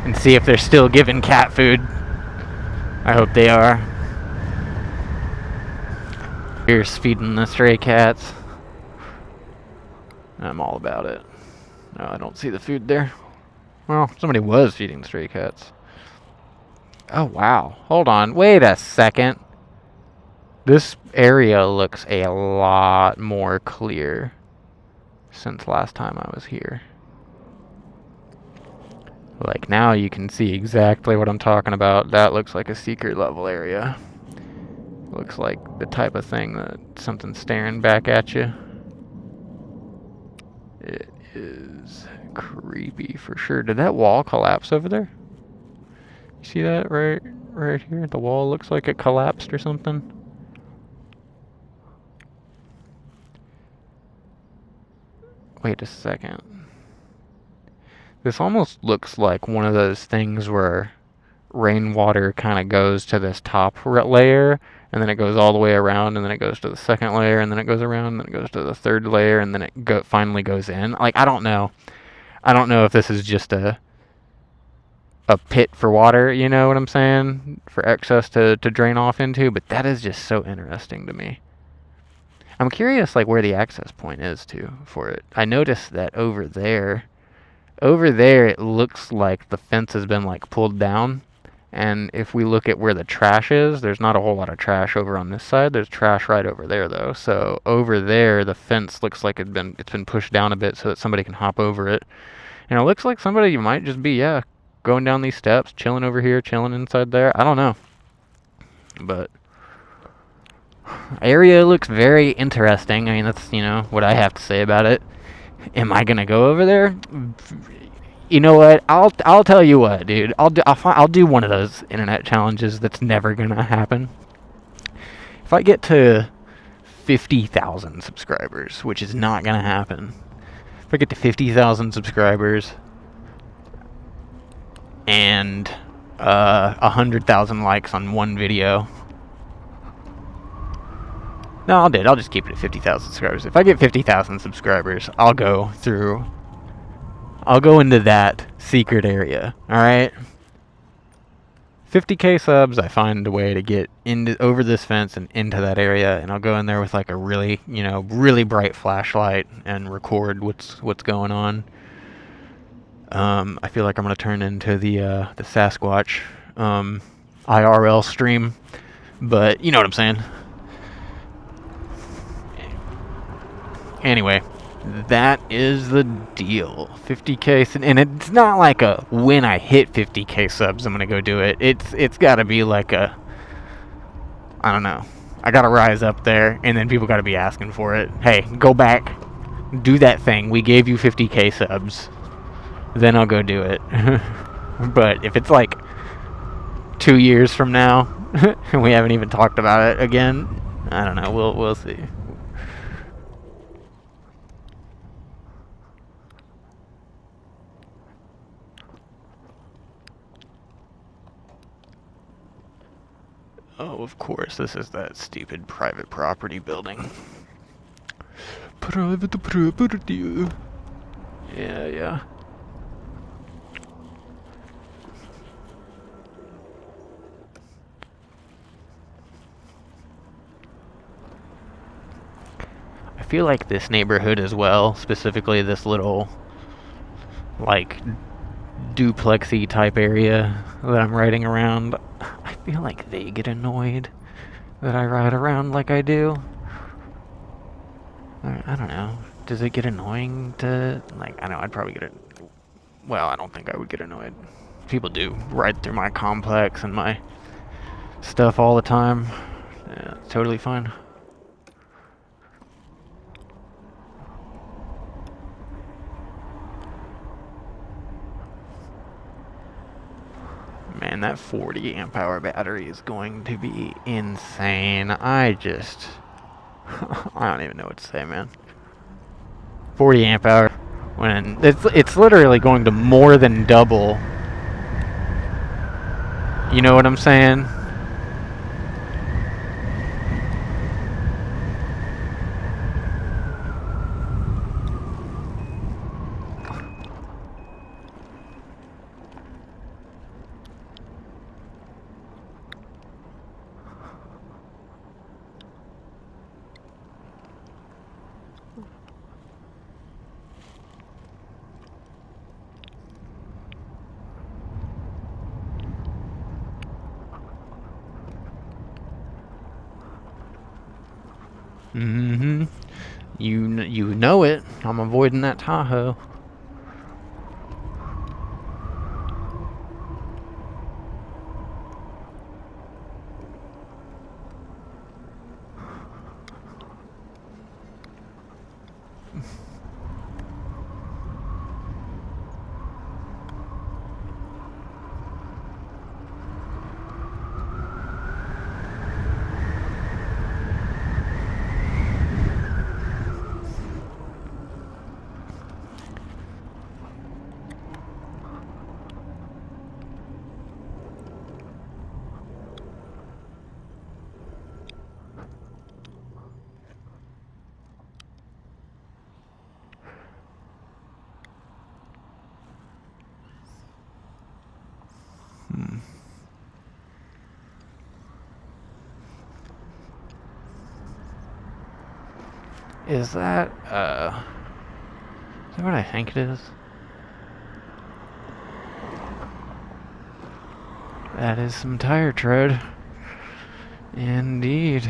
and see if they're still giving cat food. I hope they are. Here's feeding the stray cats. I'm all about it. No, I don't see the food there. Well, somebody was feeding the stray cats. Oh, wow. Hold on. Wait a second. This area looks a lot more clear since last time I was here. Like, now you can see exactly what I'm talking about. That looks like a secret level area. Looks like the type of thing that something's staring back at you. It is creepy for sure. Did that wall collapse over there? You see that right here? The wall looks like it collapsed or something. Wait a second. This almost looks like one of those things where rainwater kind of goes to this top layer, and then it goes all the way around, and then it goes to the second layer, and then it goes around, and then it goes to the third layer, and then it finally goes in. Like, I don't know. I don't know if this is just a pit for water, you know what I'm saying? For excess to drain off into, but that is just so interesting to me. I'm curious, like, where the access point is, too, for it. I noticed that over there, it looks like the fence has been, like, pulled down. And if we look at where the trash is, there's not a whole lot of trash over on this side. There's trash right over there, though. So over there, the fence looks like it's been pushed down a bit so that somebody can hop over it. And it looks like somebody might just be, going down these steps, chilling over here, chilling inside there. I don't know. But area looks very interesting. I mean, that's, what I have to say about it. Am I going to go over there? You know what? I'll tell you what, dude. I'll do one of those internet challenges that's never gonna happen. If I get to 50,000 subscribers, which is not going to happen. If I get to 50,000 subscribers and 100,000 likes on one video. No, I'll just keep it at 50,000 subscribers. If I get 50,000 subscribers, I'll go into that secret area, alright? 50k subs, I find a way to get over this fence and into that area, and I'll go in there with like a really, really bright flashlight and record what's going on. I feel like I'm gonna turn into the Sasquatch IRL stream, but you know what I'm saying. Anyway, that is the deal. 50k, and it's not like a when I hit 50k subs I'm gonna go do it. It's gotta be like a, I don't know, I gotta rise up there, and then people gotta be asking for it. Hey, go back, do that thing, we gave you 50k subs, then I'll go do it. But if it's like 2 years from now and we haven't even talked about it again, I don't know, we'll see. Oh, of course, this is that stupid private property building. Private property. Yeah. I feel like this neighborhood as well, specifically this little, like, duplexy type area that I'm riding around, I feel like they get annoyed that I ride around like I do. I don't know. Does it get annoying to, like, I know I'd probably get it. Well, I don't think I would get annoyed. People do ride through my complex and my stuff all the time. Yeah, it's totally fine. Man, that 40 amp hour battery is going to be insane. I don't even know what to say, man. 40 amp hour, when it's literally going to more than double. You know what I'm saying? Mm-hmm. You know it. I'm avoiding that Tahoe. Is that what I think it is? That is some tire tread. Indeed.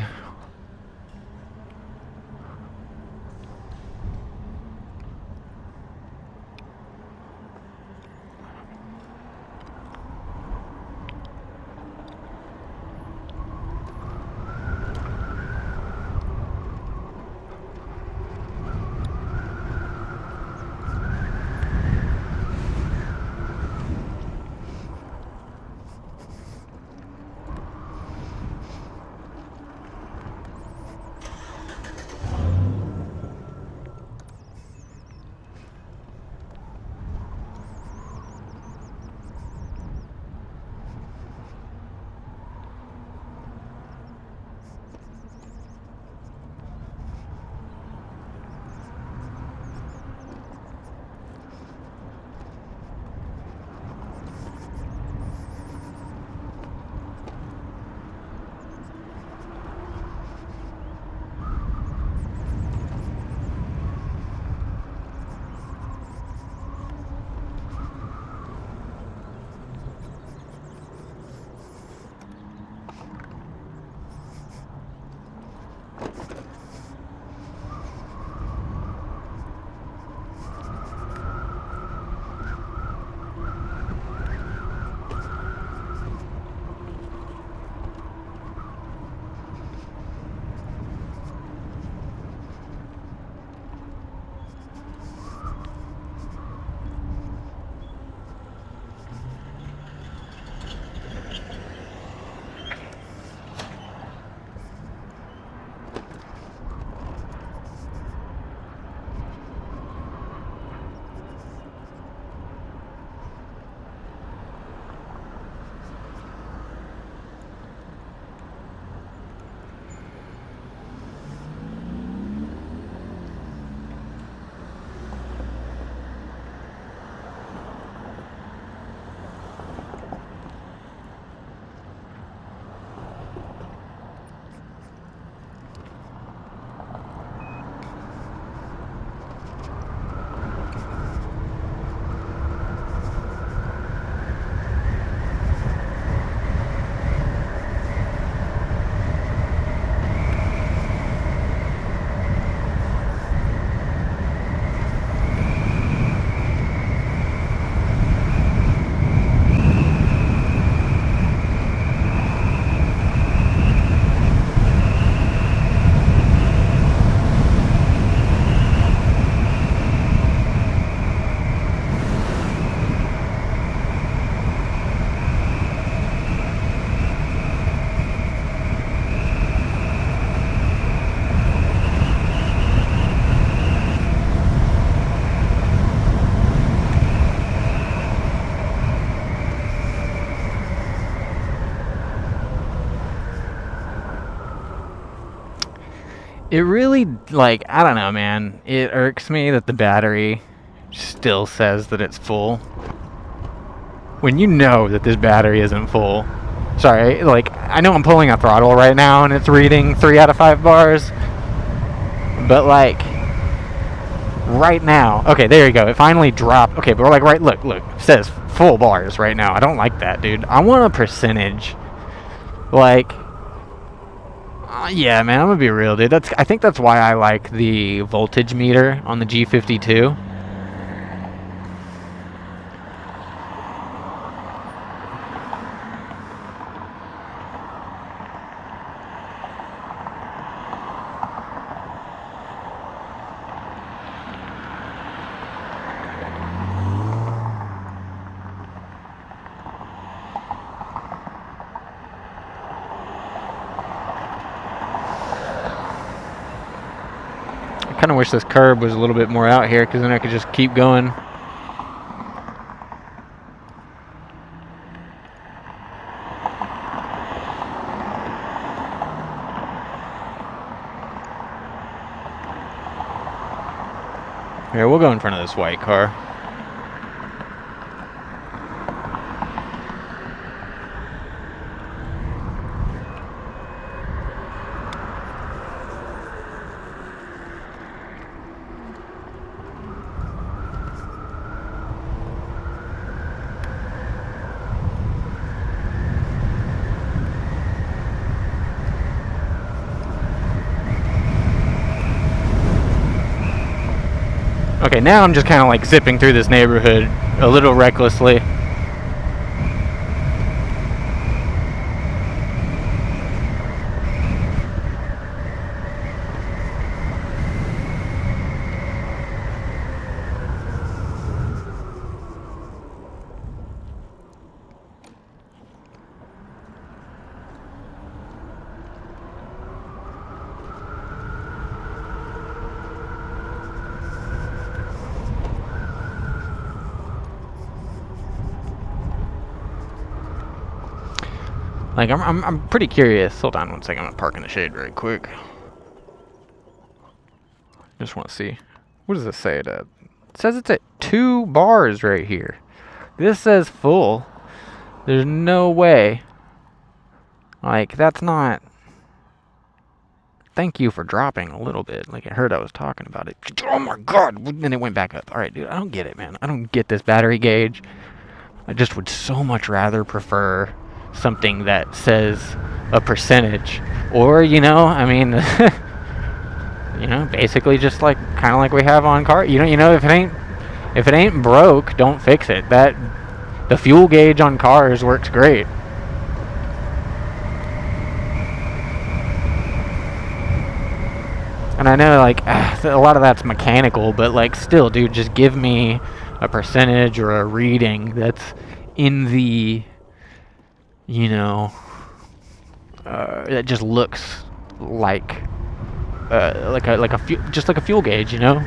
It really, like, I don't know, man. It irks me that the battery still says that it's full. When you know that this battery isn't full. Sorry, like, I know I'm pulling a throttle right now and it's reading 3 out of 5 bars. But, like, right now. Okay, there you go. It finally dropped. Okay, but we're like, right, look. It says full bars right now. I don't like that, dude. I want a percentage. Like, yeah, man, I'm gonna be real, dude. I think that's why I like the voltage meter on the G52. I kind of wish this curb was a little bit more out here, because then I could just keep going. Here, we'll go in front of this white car. Okay, now I'm just kind of like zipping through this neighborhood a little recklessly. Like, I'm pretty curious. Hold on one second. I'm gonna park in the shade very quick. Just want to see. What does this say it at? It says it's at 2 bars right here. This says full. There's no way. Like, that's not... Thank you for dropping a little bit. Like, I heard I was talking about it. Oh my god! Then it went back up. Alright, dude, I don't get it, man. I don't get this battery gauge. I just would so much rather prefer something that says a percentage. Or, you know, I mean... you know, basically just like, kind of like we have on car. You know, if it ain't broke, don't fix it. The fuel gauge on cars works great. And I know, like, a lot of that's mechanical, but, like, still, dude, just give me a percentage or a reading that's in the, you know, that just looks like just like a fuel gauge, you know.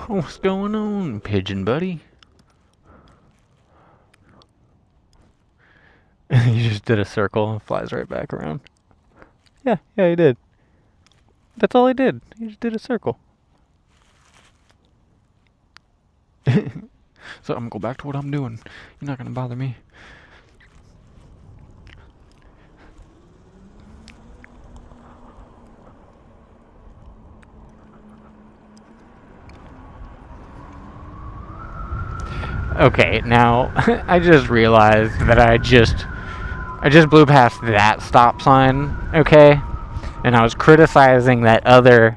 What's going on, pigeon buddy? He just did a circle and flies right back around. Yeah, he did. That's all he did. He just did a circle. So I'm gonna go back to what I'm doing. You're not gonna bother me. Okay, now I just realized that I just blew past that stop sign, okay? And I was criticizing that other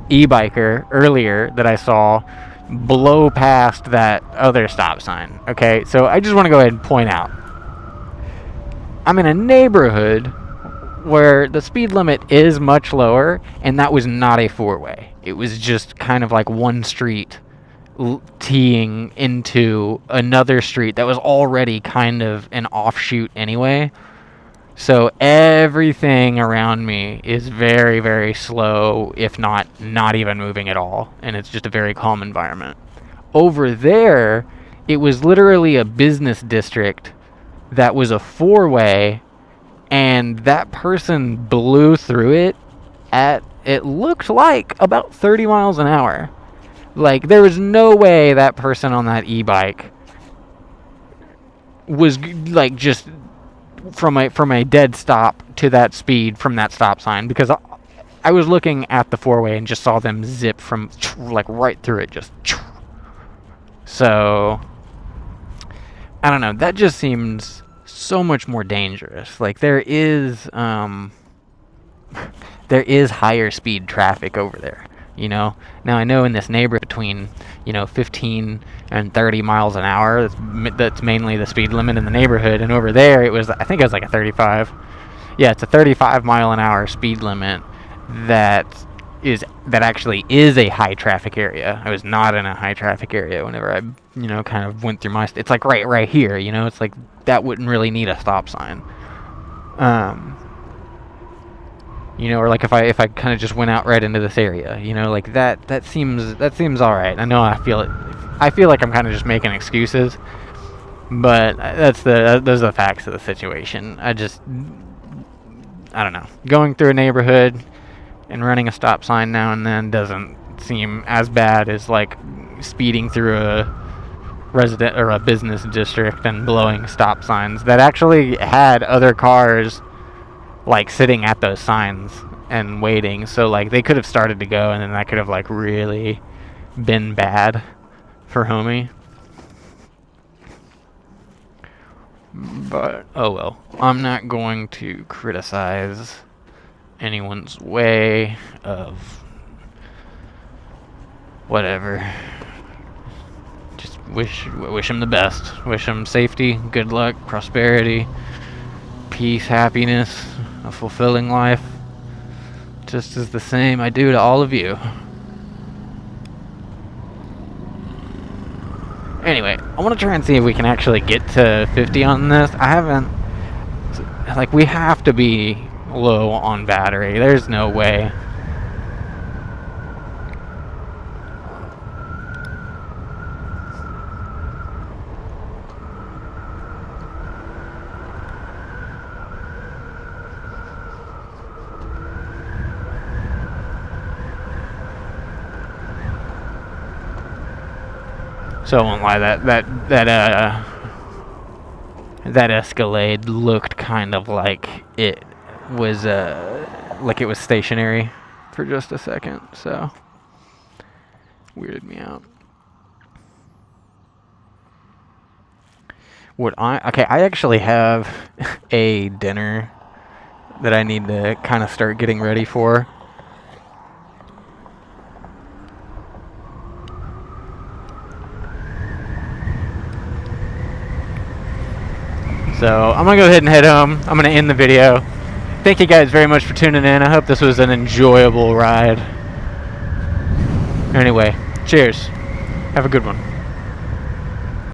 e-biker earlier that I saw blow past that other stop sign, okay? So I just want to go ahead and point out, I'm in a neighborhood where the speed limit is much lower, and that was not a four-way. It was just kind of like one street teeing into another street that was already kind of an offshoot anyway. So everything around me is very, very slow, if not even moving at all. And it's just a very calm environment. Over there, it was literally a business district that was a four-way, and that person blew through it at, it looked like, about 30 miles an hour. Like, there was no way that person on that e-bike was, like, just from a dead stop to that speed from that stop sign, because I was looking at the four-way and just saw them zip from, like, right through it, just. So, I don't know, that just seems so much more dangerous. Like, there is higher speed traffic over there. You know, now I know in this neighborhood between, 15 and 30 miles an hour, that's mainly the speed limit in the neighborhood. And over there, I think it was like a 35. Yeah, it's a 35 mile an hour speed limit that actually is a high traffic area. I was not in a high traffic area whenever I, kind of went through my, it's like right here, it's like that wouldn't really need a stop sign. Or like if I kind of just went out right into this area, like that seems all right. I know I feel like I'm kind of just making excuses, but those are the facts of the situation. I don't know. Going through a neighborhood and running a stop sign now and then doesn't seem as bad as like speeding through a resident or a business district and blowing stop signs that actually had other cars like sitting at those signs and waiting. So like they could have started to go, and then that could have like really been bad for homie. But oh well, I'm not going to criticize anyone's way of whatever. Just wish him the best. Wish him safety, good luck, prosperity, peace, happiness, a fulfilling life, just as the same I do to all of you. Anyway, I want to try and see if we can actually get to 50 on this. I haven't, like, we have to be low on battery. There's no way. So I won't lie, that Escalade looked kind of like it was stationary for just a second, so weirded me out. I actually have a dinner that I need to kind of start getting ready for. So I'm going to go ahead and head home. I'm going to end the video. Thank you guys very much for tuning in. I hope this was an enjoyable ride. Anyway, cheers. Have a good one.